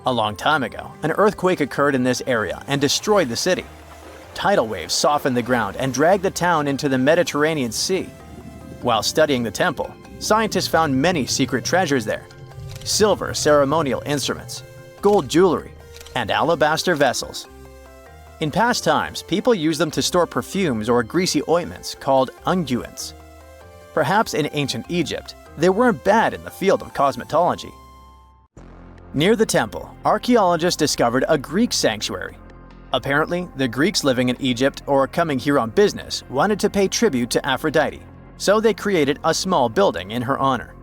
A long time ago, an earthquake occurred in this area and destroyed the city. Tidal waves softened the ground and dragged the town into the Mediterranean Sea. While studying the temple, scientists found many secret treasures there: silver ceremonial instruments, gold jewelry, and alabaster vessels. In past times, people used them to store perfumes or greasy ointments called unguents. Perhaps in ancient Egypt, they weren't bad in the field of cosmetology. Near the temple, archaeologists discovered a Greek sanctuary. Apparently, the Greeks living in Egypt or coming here on business wanted to pay tribute to Aphrodite, so they created a small building in her honor.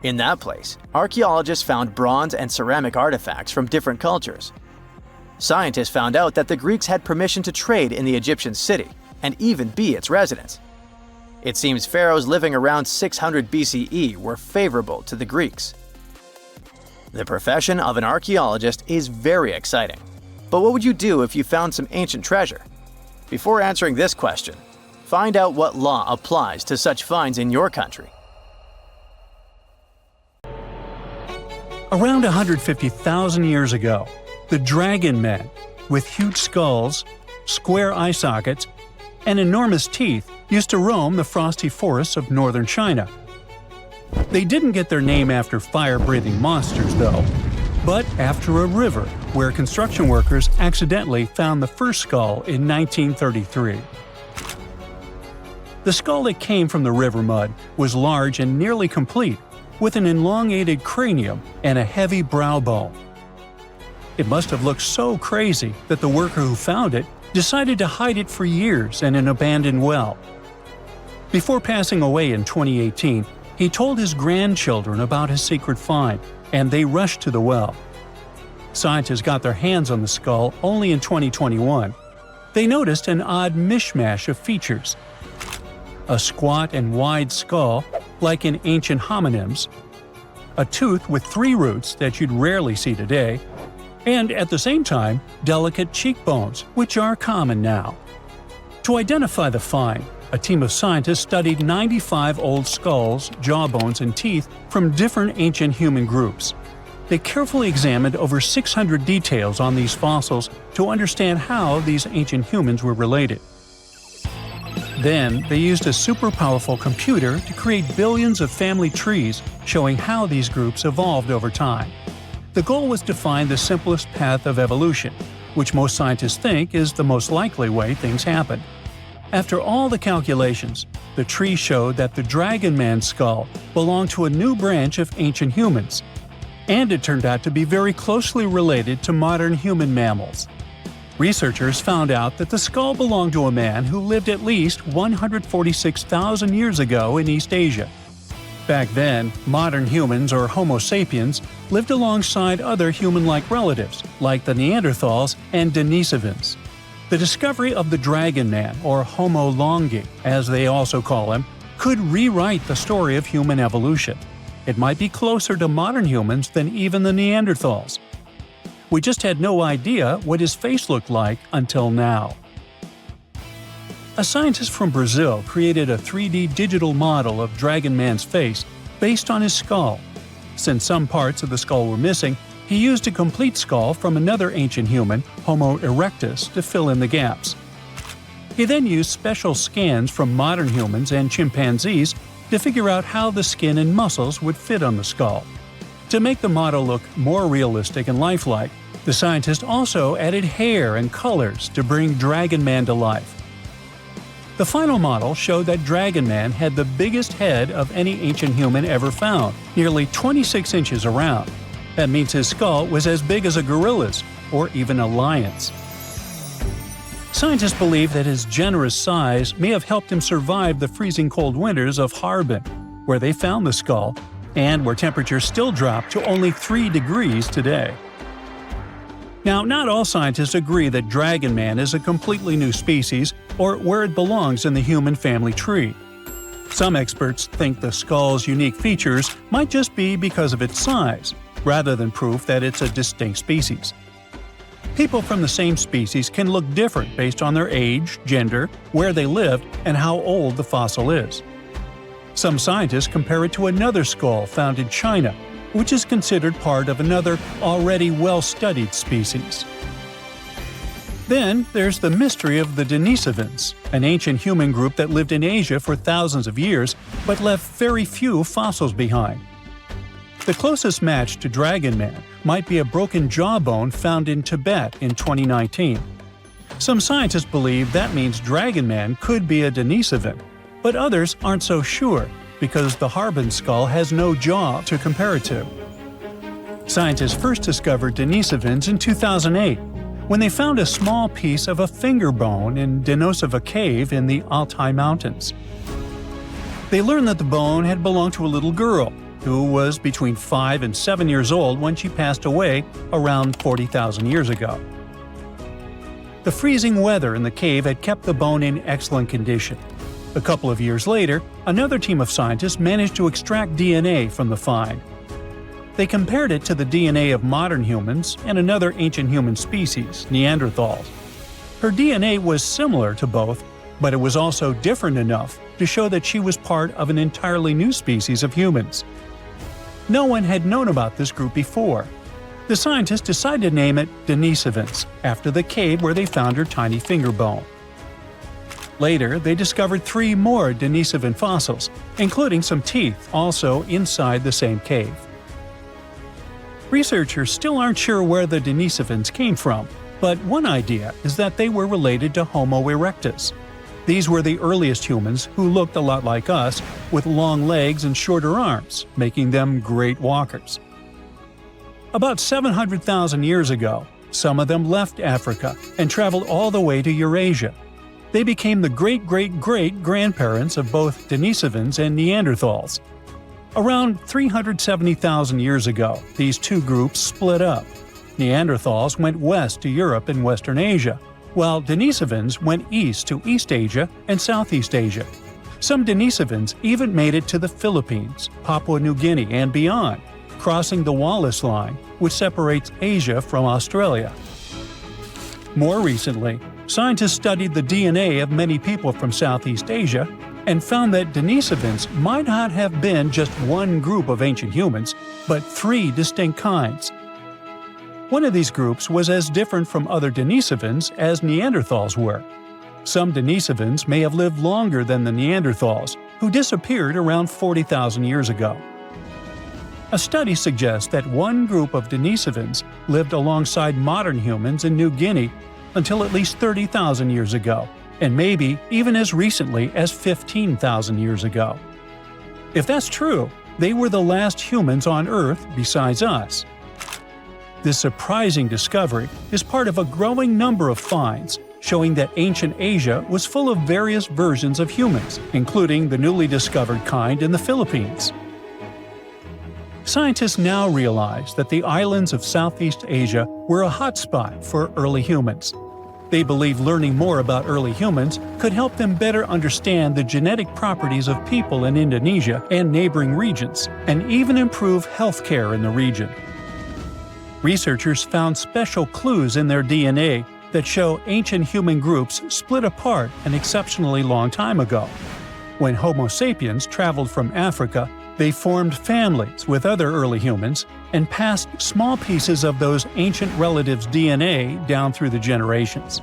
In that place, archaeologists found bronze and ceramic artifacts from different cultures. Scientists found out that the Greeks had permission to trade in the Egyptian city and even be its residents. It seems pharaohs living around 600 BCE were favorable to the Greeks. The profession of an archaeologist is very exciting. But what would you do if you found some ancient treasure? Before answering this question, find out what law applies to such finds in your country. Around 150,000 years ago, the dragon men, with huge skulls, square eye sockets, and enormous teeth, used to roam the frosty forests of northern China. They didn't get their name after fire-breathing monsters, though, but after a river where construction workers accidentally found the first skull in 1933. The skull that came from the river mud was large and nearly complete, with an elongated cranium and a heavy brow bone. It must have looked so crazy that the worker who found it decided to hide it for years in an abandoned well. Before passing away in 2018, he told his grandchildren about his secret find, and they rushed to the well. Scientists got their hands on the skull only in 2021. They noticed an odd mishmash of features: a squat and wide skull, like in ancient hominins, a tooth with 3 roots that you'd rarely see today, and at the same time, delicate cheekbones, which are common now. To identify the find, a team of scientists studied 95 old skulls, jawbones, and teeth from different ancient human groups. They carefully examined over 600 details on these fossils to understand how these ancient humans were related. Then, they used a super powerful computer to create billions of family trees showing how these groups evolved over time. The goal was to find the simplest path of evolution, which most scientists think is the most likely way things happened. After all the calculations, the tree showed that the Dragon Man skull belonged to a new branch of ancient humans, and it turned out to be very closely related to modern human mammals. Researchers found out that the skull belonged to a man who lived at least 146,000 years ago in East Asia. Back then, modern humans, or Homo sapiens, lived alongside other human-like relatives, like the Neanderthals and Denisovans. The discovery of the Dragon Man, or Homo longi, as they also call him, could rewrite the story of human evolution. It might be closer to modern humans than even the Neanderthals. We just had no idea what his face looked like until now. A scientist from Brazil created a 3D digital model of Dragon Man's face based on his skull. Since some parts of the skull were missing, he used a complete skull from another ancient human, Homo erectus, to fill in the gaps. He then used special scans from modern humans and chimpanzees to figure out how the skin and muscles would fit on the skull. To make the model look more realistic and lifelike, the scientist also added hair and colors to bring Dragon Man to life. The final model showed that Dragon Man had the biggest head of any ancient human ever found, nearly 26 inches around. That means his skull was as big as a gorilla's, or even a lion's. Scientists believe that his generous size may have helped him survive the freezing cold winters of Harbin, where they found the skull, and where temperatures still drop to only 3 degrees today. Now, not all scientists agree that Dragon Man is a completely new species or where it belongs in the human family tree. Some experts think the skull's unique features might just be because of its size, rather than proof that it's a distinct species. People from the same species can look different based on their age, gender, where they lived, and how old the fossil is. Some scientists compare it to another skull found in China, which is considered part of another already well-studied species. Then there's the mystery of the Denisovans, an ancient human group that lived in Asia for thousands of years but left very few fossils behind. The closest match to Dragon Man might be a broken jawbone found in Tibet in 2019. Some scientists believe that means Dragon Man could be a Denisovan, but others aren't so sure because the Harbin skull has no jaw to compare it to. Scientists first discovered Denisovans in 2008 when they found a small piece of a finger bone in Denisovan cave in the Altai Mountains. They learned that the bone had belonged to a little girl who was between 5 and 7 years old when she passed away around 40,000 years ago. The freezing weather in the cave had kept the bone in excellent condition. A couple of years later, another team of scientists managed to extract DNA from the find. They compared it to the DNA of modern humans and another ancient human species, Neanderthals. Her DNA was similar to both, but it was also different enough to show that she was part of an entirely new species of humans. No one had known about this group before. The scientists decided to name it Denisovans, after the cave where they found her tiny finger bone. Later, they discovered 3 more Denisovan fossils, including some teeth also inside the same cave. Researchers still aren't sure where the Denisovans came from, but one idea is that they were related to Homo erectus. These were the earliest humans who looked a lot like us, with long legs and shorter arms, making them great walkers. About 700,000 years ago, some of them left Africa and traveled all the way to Eurasia. They became the great-great-great-grandparents of both Denisovans and Neanderthals. Around 370,000 years ago, these two groups split up. Neanderthals went west to Europe and Western Asia, while Denisovans went east to East Asia and Southeast Asia. Some Denisovans even made it to the Philippines, Papua New Guinea, and beyond, crossing the Wallace Line, which separates Asia from Australia. More recently, scientists studied the DNA of many people from Southeast Asia and found that Denisovans might not have been just one group of ancient humans, but 3 distinct kinds. One of these groups was as different from other Denisovans as Neanderthals were. Some Denisovans may have lived longer than the Neanderthals, who disappeared around 40,000 years ago. A study suggests that one group of Denisovans lived alongside modern humans in New Guinea until at least 30,000 years ago, and maybe even as recently as 15,000 years ago. If that's true, they were the last humans on Earth besides us. This surprising discovery is part of a growing number of finds showing that ancient Asia was full of various versions of humans, including the newly discovered kind in the Philippines. Scientists now realize that the islands of Southeast Asia were a hotspot for early humans. They believe learning more about early humans could help them better understand the genetic properties of people in Indonesia and neighboring regions, and even improve healthcare in the region. Researchers found special clues in their DNA that show ancient human groups split apart an exceptionally long time ago. When Homo sapiens traveled from Africa, they formed families with other early humans and passed small pieces of those ancient relatives' DNA down through the generations.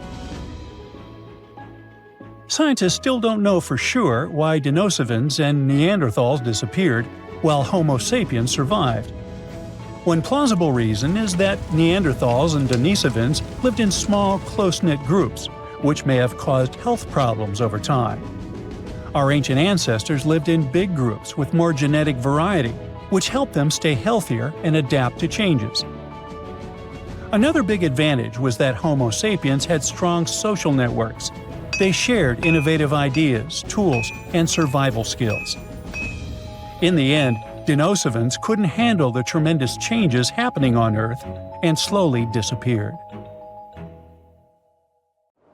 Scientists still don't know for sure why Denisovans and Neanderthals disappeared while Homo sapiens survived. One plausible reason is that Neanderthals and Denisovans lived in small, close-knit groups, which may have caused health problems over time. Our ancient ancestors lived in big groups with more genetic variety, which helped them stay healthier and adapt to changes. Another big advantage was that Homo sapiens had strong social networks. They shared innovative ideas, tools, and survival skills. In the end, Denisovans couldn't handle the tremendous changes happening on Earth and slowly disappeared.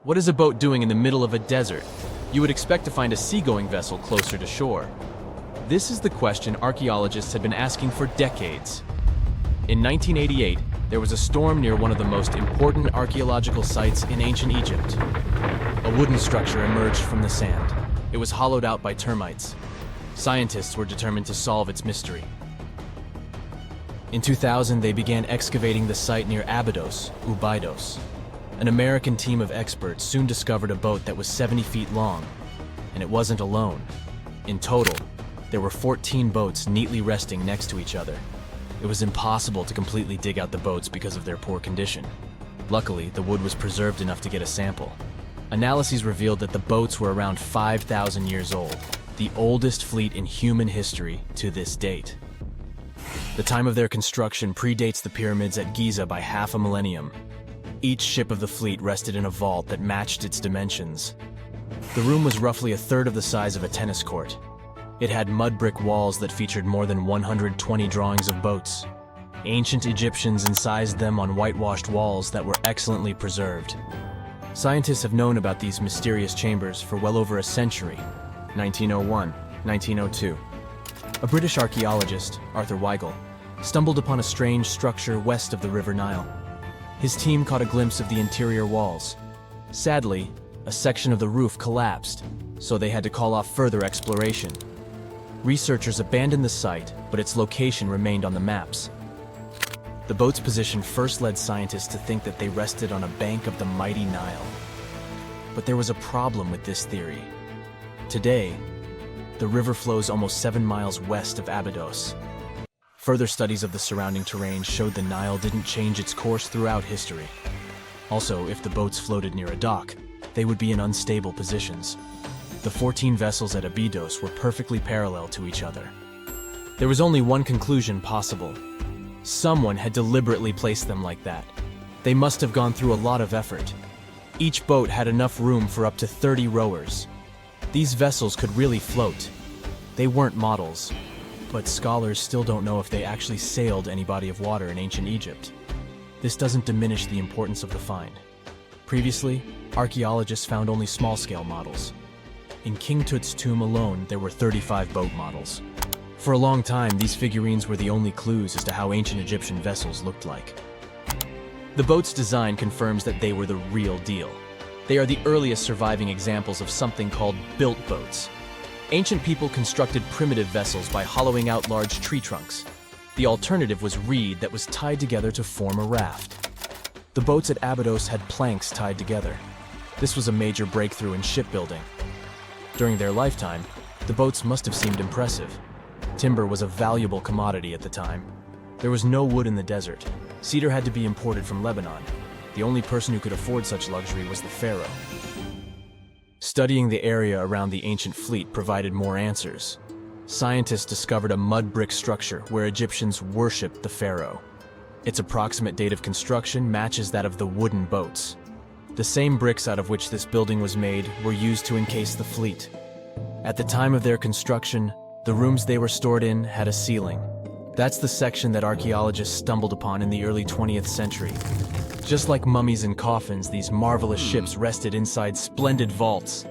What is a boat doing in the middle of a desert? You would expect to find a seagoing vessel closer to shore. This is the question archaeologists had been asking for decades. In 1988, there was a storm near one of the most important archaeological sites in ancient Egypt. A wooden structure emerged from the sand. It was hollowed out by termites. Scientists were determined to solve its mystery. In 2000, they began excavating the site near Abydos, Abydos. An American team of experts soon discovered a boat that was 70 feet long, and it wasn't alone. In total, there were 14 boats neatly resting next to each other. It was impossible to completely dig out the boats because of their poor condition. Luckily, the wood was preserved enough to get a sample. Analyses revealed that the boats were around 5,000 years old, the oldest fleet in human history to this date. The time of their construction predates the pyramids at Giza by half a millennium. Each ship of the fleet rested in a vault that matched its dimensions. The room was roughly a third of the size of a tennis court. It had mud brick walls that featured more than 120 drawings of boats. Ancient Egyptians incised them on whitewashed walls that were excellently preserved. Scientists have known about these mysterious chambers for well over a century. 1901, 1902. A British archaeologist, Arthur Weigel, stumbled upon a strange structure west of the River Nile. His team caught a glimpse of the interior walls. Sadly, a section of the roof collapsed, so they had to call off further exploration. Researchers abandoned the site, but its location remained on the maps. The boat's position first led scientists to think that they rested on a bank of the mighty Nile. But there was a problem with this theory. Today, the river flows almost 7 miles west of Abydos. Further studies of the surrounding terrain showed the Nile didn't change its course throughout history. Also, if the boats floated near a dock, they would be in unstable positions. The 14 vessels at Abydos were perfectly parallel to each other. There was only one conclusion possible. Someone had deliberately placed them like that. They must have gone through a lot of effort. Each boat had enough room for up to 30 rowers. These vessels could really float. They weren't models, but scholars still don't know if they actually sailed any body of water in ancient Egypt. This doesn't diminish the importance of the find. Previously, archaeologists found only small-scale models. In King Tut's tomb alone, there were 35 boat models. For a long time, these figurines were the only clues as to how ancient Egyptian vessels looked like. The boat's design confirms that they were the real deal. They are the earliest surviving examples of something called built boats. Ancient people constructed primitive vessels by hollowing out large tree trunks. The alternative was reed that was tied together to form a raft. The boats at Abydos had planks tied together. This was a major breakthrough in shipbuilding. During their lifetime, the boats must have seemed impressive. Timber was a valuable commodity at the time. There was no wood in the desert. Cedar had to be imported from Lebanon. The only person who could afford such luxury was the pharaoh. Studying the area around the ancient fleet provided more answers. Scientists discovered a mud brick structure where Egyptians worshipped the pharaoh. Its approximate date of construction matches that of the wooden boats. The same bricks out of which this building was made were used to encase the fleet. At the time of their construction, the rooms they were stored in had a ceiling. That's the section that archaeologists stumbled upon in the early 20th century. Just like mummies and coffins, these marvelous ships rested inside splendid vaults.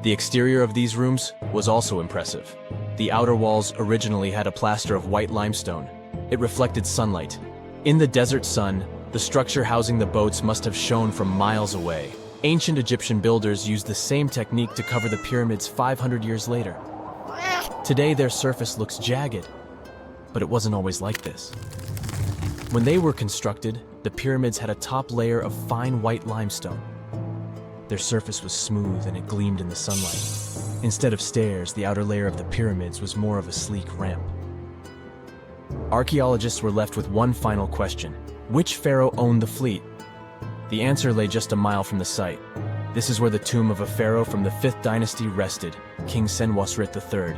The exterior of these rooms was also impressive. The outer walls originally had a plaster of white limestone. It reflected sunlight. In the desert sun, the structure housing the boats must have shone from miles away. Ancient Egyptian builders used the same technique to cover the pyramids 500 years later. Today, their surface looks jagged, but it wasn't always like this. When they were constructed, the pyramids had a top layer of fine white limestone. Their surface was smooth and it gleamed in the sunlight. Instead of stairs, the outer layer of the pyramids was more of a sleek ramp. Archaeologists were left with one final question. Which pharaoh owned the fleet? The answer lay just a mile from the site. This is where the tomb of a pharaoh from the 5th dynasty rested, King Senwosret III.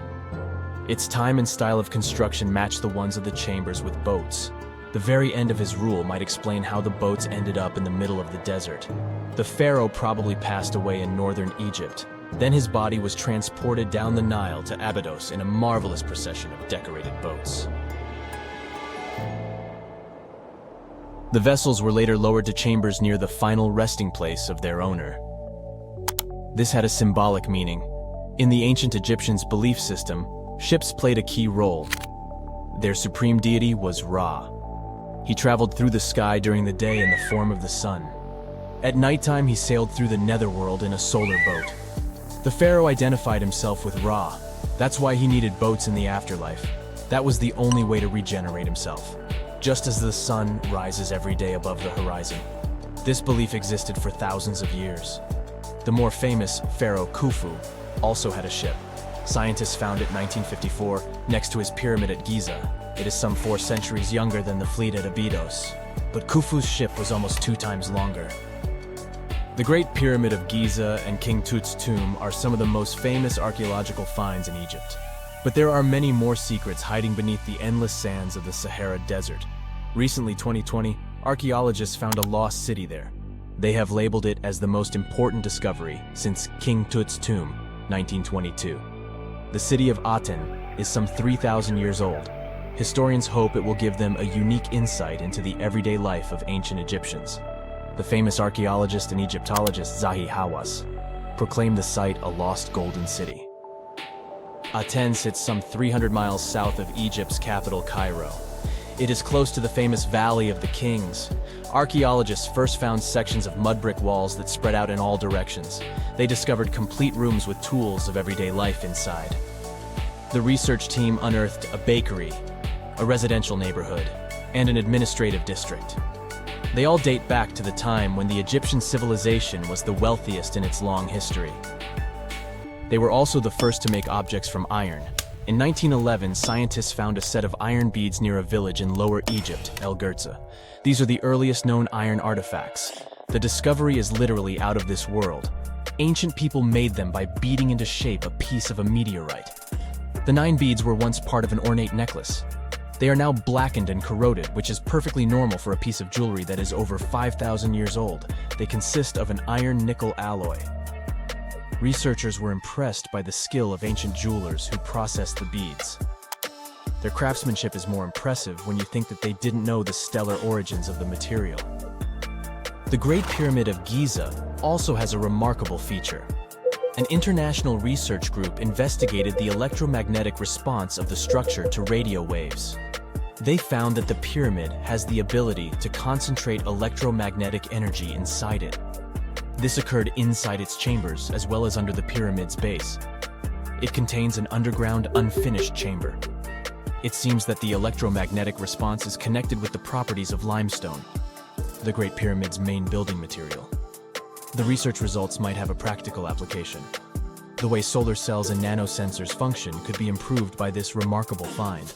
Its time and style of construction matched the ones of the chambers with boats. The very end of his rule might explain how the boats ended up in the middle of the desert. The pharaoh probably passed away in northern Egypt. Then his body was transported down the Nile to Abydos in a marvelous procession of decorated boats. The vessels were later lowered to chambers near the final resting place of their owner. This had a symbolic meaning. In the ancient Egyptians' belief system, ships played a key role. Their supreme deity was Ra. He traveled through the sky during the day in the form of the sun. At nighttime, he sailed through the netherworld in a solar boat. The pharaoh identified himself with Ra. That's why he needed boats in the afterlife. That was the only way to regenerate himself. Just as the sun rises every day above the horizon. This belief existed for thousands of years. The more famous Pharaoh Khufu also had a ship. Scientists found it in 1954 next to his pyramid at Giza. It is some 4 centuries younger than the fleet at Abydos, but Khufu's ship was almost 2 times longer. The Great Pyramid of Giza and King Tut's tomb are some of the most famous archaeological finds in Egypt. But there are many more secrets hiding beneath the endless sands of the Sahara Desert. Recently, 2020, archaeologists found a lost city there. They have labeled it as the most important discovery since King Tut's tomb, 1922. The city of Aten is some 3,000 years old. Historians hope it will give them a unique insight into the everyday life of ancient Egyptians. The famous archaeologist and Egyptologist Zahi Hawass proclaimed the site a lost golden city. Aten sits some 300 miles south of Egypt's capital, Cairo. It is close to the famous Valley of the Kings. Archaeologists first found sections of mud brick walls that spread out in all directions. They discovered complete rooms with tools of everyday life inside. The research team unearthed a bakery, a residential neighborhood, and an administrative district. They all date back to the time when the Egyptian civilization was the wealthiest in its long history. They were also the first to make objects from iron. In 1911, scientists found a set of iron beads near a village in Lower Egypt, El Girza. These are the earliest known iron artifacts. The discovery is literally out of this world. Ancient people made them by beating into shape a piece of a meteorite. The 9 beads were once part of an ornate necklace. They are now blackened and corroded, which is perfectly normal for a piece of jewelry that is over 5,000 years old. They consist of an iron-nickel alloy. Researchers were impressed by the skill of ancient jewelers who processed the beads. Their craftsmanship is more impressive when you think that they didn't know the stellar origins of the material. The Great Pyramid of Giza also has a remarkable feature. An international research group investigated the electromagnetic response of the structure to radio waves. They found that the pyramid has the ability to concentrate electromagnetic energy inside it. This occurred inside its chambers as well as under the pyramid's base. It contains an underground, unfinished chamber. It seems that the electromagnetic response is connected with the properties of limestone, the Great Pyramid's main building material. The research results might have a practical application. The way solar cells and nanosensors function could be improved by this remarkable find.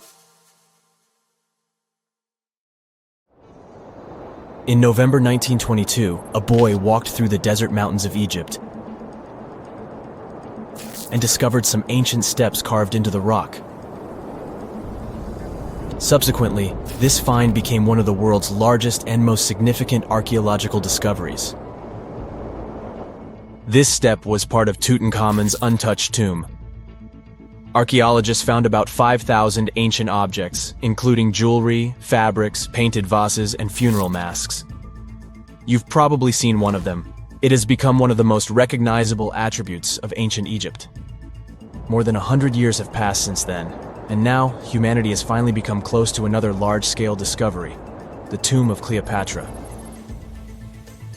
In November 1922, a boy walked through the desert mountains of Egypt and discovered some ancient steps carved into the rock. Subsequently, this find became one of the world's largest and most significant archaeological discoveries. This step was part of Tutankhamun's untouched tomb. Archaeologists found about 5,000 ancient objects, including jewelry, fabrics, painted vases, and funeral masks. You've probably seen one of them. It has become one of the most recognizable attributes of ancient Egypt. More than 100 years have passed since then, and now humanity has finally become close to another large-scale discovery, the tomb of Cleopatra.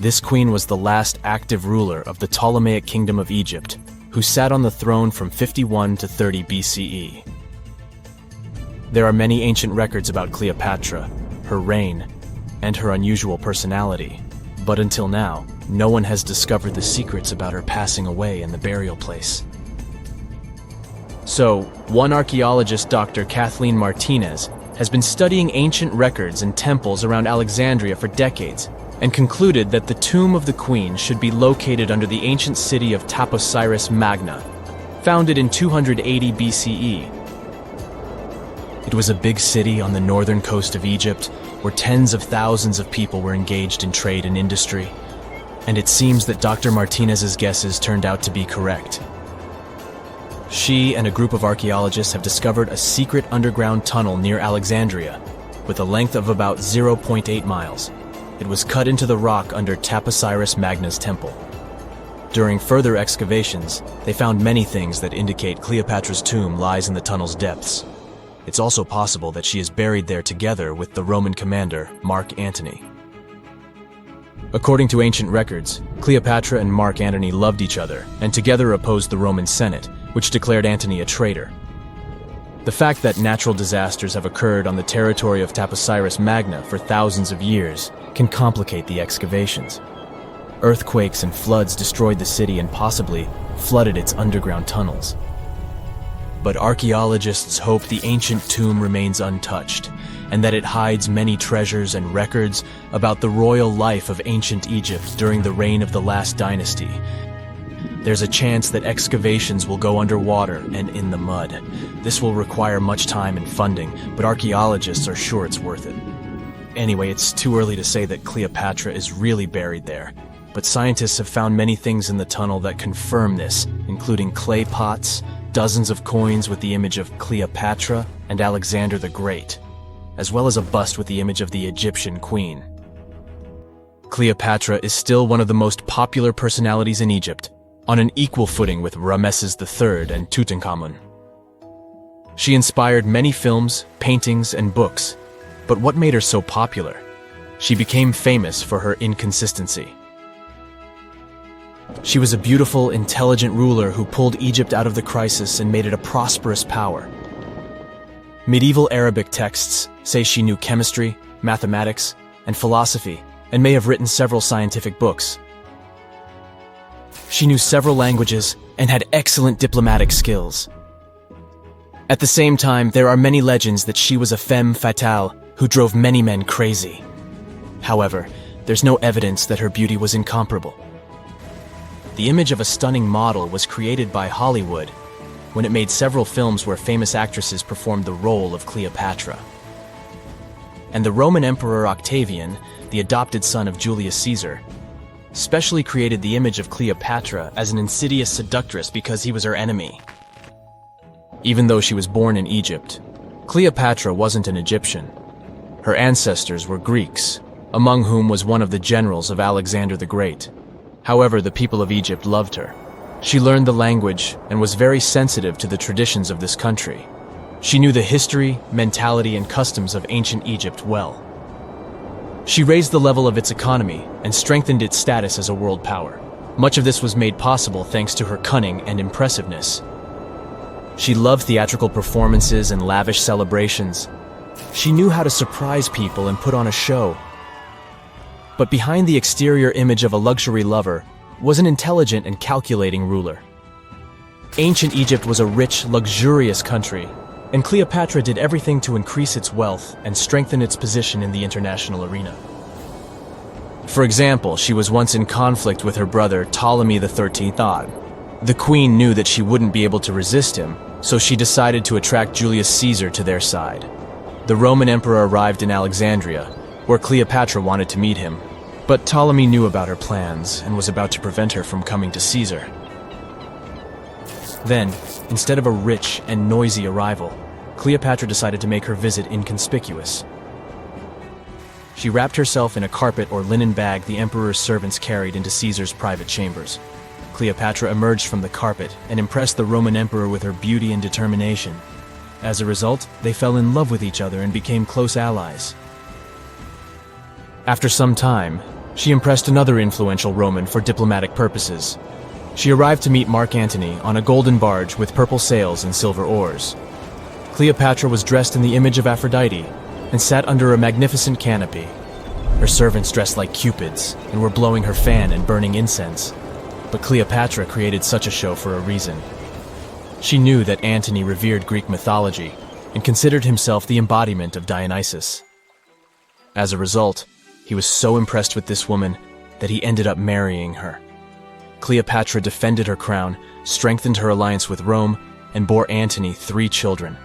This queen was the last active ruler of the Ptolemaic Kingdom of Egypt, who sat on the throne from 51 to 30 BCE. There are many ancient records about Cleopatra, her reign, and her unusual personality, but until now, no one has discovered the secrets about her passing away in the burial place. So, one archaeologist, Dr. Kathleen Martinez, has been studying ancient records and temples around Alexandria for decades, and concluded that the tomb of the queen should be located under the ancient city of Taposiris Magna, founded in 280 BCE. It was a big city on the northern coast of Egypt, where tens of thousands of people were engaged in trade and industry. And it seems that Dr. Martinez's guesses turned out to be correct. She and a group of archaeologists have discovered a secret underground tunnel near Alexandria, with a length of about 0.8 miles. It was cut into the rock under Taposiris Magna's temple. During further excavations, they found many things that indicate Cleopatra's tomb lies in the tunnel's depths. It's also possible that she is buried there together with the Roman commander, Mark Antony. According to ancient records, Cleopatra and Mark Antony loved each other and together opposed the Roman Senate, which declared Antony a traitor. The fact that natural disasters have occurred on the territory of Taposiris Magna for thousands of years can complicate the excavations. Earthquakes and floods destroyed the city and possibly flooded its underground tunnels. But archaeologists hope the ancient tomb remains untouched, and that it hides many treasures and records about the royal life of ancient Egypt during the reign of the last dynasty. There's a chance that excavations will go underwater and in the mud. This will require much time and funding, but archaeologists are sure it's worth it. Anyway, it's too early to say that Cleopatra is really buried there, but scientists have found many things in the tunnel that confirm this, including clay pots, dozens of coins with the image of Cleopatra and Alexander the Great, as well as a bust with the image of the Egyptian queen. Cleopatra is still one of the most popular personalities in Egypt, on an equal footing with Ramesses III and Tutankhamun. She inspired many films, paintings, and books, but what made her so popular? She became famous for her inconsistency. She was a beautiful, intelligent ruler who pulled Egypt out of the crisis and made it a prosperous power. Medieval Arabic texts say she knew chemistry, mathematics, and philosophy, and may have written several scientific books. She knew several languages and had excellent diplomatic skills. At the same time, there are many legends that she was a femme fatale who drove many men crazy. However, there's no evidence that her beauty was incomparable. The image of a stunning model was created by Hollywood when it made several films where famous actresses performed the role of Cleopatra. And the Roman Emperor Octavian, the adopted son of Julius Caesar, specially created the image of Cleopatra as an insidious seductress because he was her enemy. Even though she was born in Egypt, Cleopatra wasn't an Egyptian. Her ancestors were Greeks, among whom was one of the generals of Alexander the Great. However, the people of Egypt loved her. She learned the language and was very sensitive to the traditions of this country. She knew the history, mentality, and customs of ancient Egypt well. She raised the level of its economy and strengthened its status as a world power. Much of this was made possible thanks to her cunning and impressiveness. She loved theatrical performances and lavish celebrations. She knew how to surprise people and put on a show. But behind the exterior image of a luxury lover was an intelligent and calculating ruler. Ancient Egypt was a rich, luxurious country, and Cleopatra did everything to increase its wealth and strengthen its position in the international arena. For example, she was once in conflict with her brother Ptolemy XIII Odd. The queen knew that she wouldn't be able to resist him, so she decided to attract Julius Caesar to their side. The Roman emperor arrived in Alexandria, where Cleopatra wanted to meet him, but Ptolemy knew about her plans and was about to prevent her from coming to Caesar. Then, instead of a rich and noisy arrival, Cleopatra decided to make her visit inconspicuous. She wrapped herself in a carpet or linen bag the emperor's servants carried into Caesar's private chambers. Cleopatra emerged from the carpet and impressed the Roman emperor with her beauty and determination. As a result, they fell in love with each other and became close allies. After some time, she impressed another influential Roman for diplomatic purposes. She arrived to meet Mark Antony on a golden barge with purple sails and silver oars. Cleopatra was dressed in the image of Aphrodite and sat under a magnificent canopy. Her servants dressed like cupids and were blowing her fan and burning incense. But Cleopatra created such a show for a reason. She knew that Antony revered Greek mythology and considered himself the embodiment of Dionysus. As a result, he was so impressed with this woman that he ended up marrying her. Cleopatra defended her crown, strengthened her alliance with Rome, and bore Antony 3 children.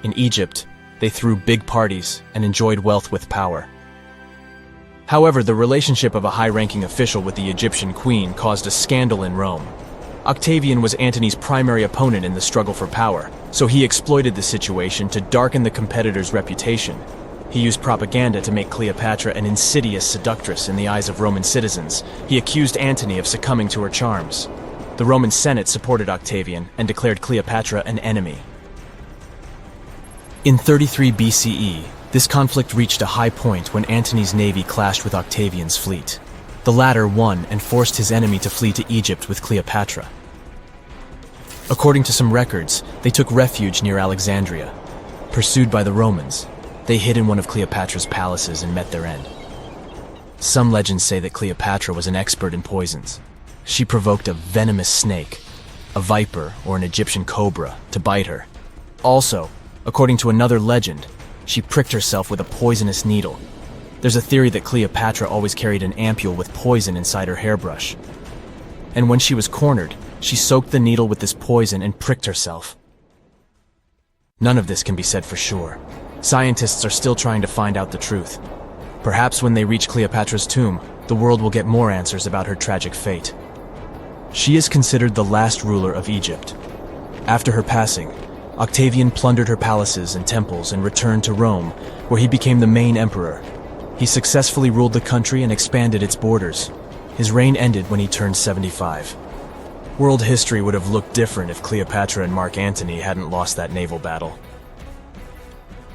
In Egypt, They threw big parties and enjoyed wealth with power. However, the relationship of a high-ranking official with the Egyptian queen caused a scandal in Rome. Octavian was Antony's primary opponent in the struggle for power, so he exploited the situation to darken the competitor's reputation. He used propaganda to make Cleopatra an insidious seductress in the eyes of Roman citizens. He accused Antony of succumbing to her charms. The Roman Senate supported Octavian and declared Cleopatra an enemy. In 33 BCE, this conflict reached a high point when Antony's navy clashed with Octavian's fleet. The latter won and forced his enemy to flee to Egypt with Cleopatra. According to some records, they took refuge near Alexandria. Pursued by the Romans, they hid in one of Cleopatra's palaces and met their end. Some legends say that Cleopatra was an expert in poisons. She provoked a venomous snake, a viper or an Egyptian cobra, to bite her. Also, according to another legend, she pricked herself with a poisonous needle. There's a theory that Cleopatra always carried an ampule with poison inside her hairbrush. And when she was cornered, she soaked the needle with this poison and pricked herself. None of this can be said for sure. Scientists are still trying to find out the truth. Perhaps when they reach Cleopatra's tomb, the world will get more answers about her tragic fate. She is considered the last ruler of Egypt. After her passing, Octavian plundered her palaces and temples and returned to Rome, where he became the main emperor. He successfully ruled the country and expanded its borders. His reign ended when he turned 75. World history would have looked different if Cleopatra and Mark Antony hadn't lost that naval battle.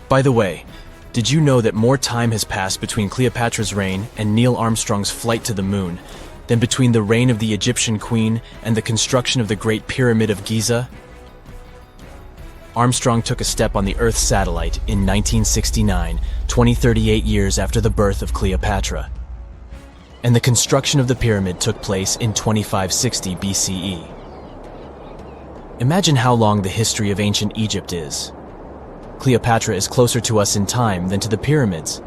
By the way, did you know that more time has passed between Cleopatra's reign and Neil Armstrong's flight to the moon than between the reign of the Egyptian queen and the construction of the Great Pyramid of Giza? Armstrong took a step on the Earth satellite in 1969, 38 years after the birth of Cleopatra. And the construction of the pyramid took place in 2560 BCE. Imagine how long the history of ancient Egypt is. Cleopatra is closer to us in time than to the pyramids.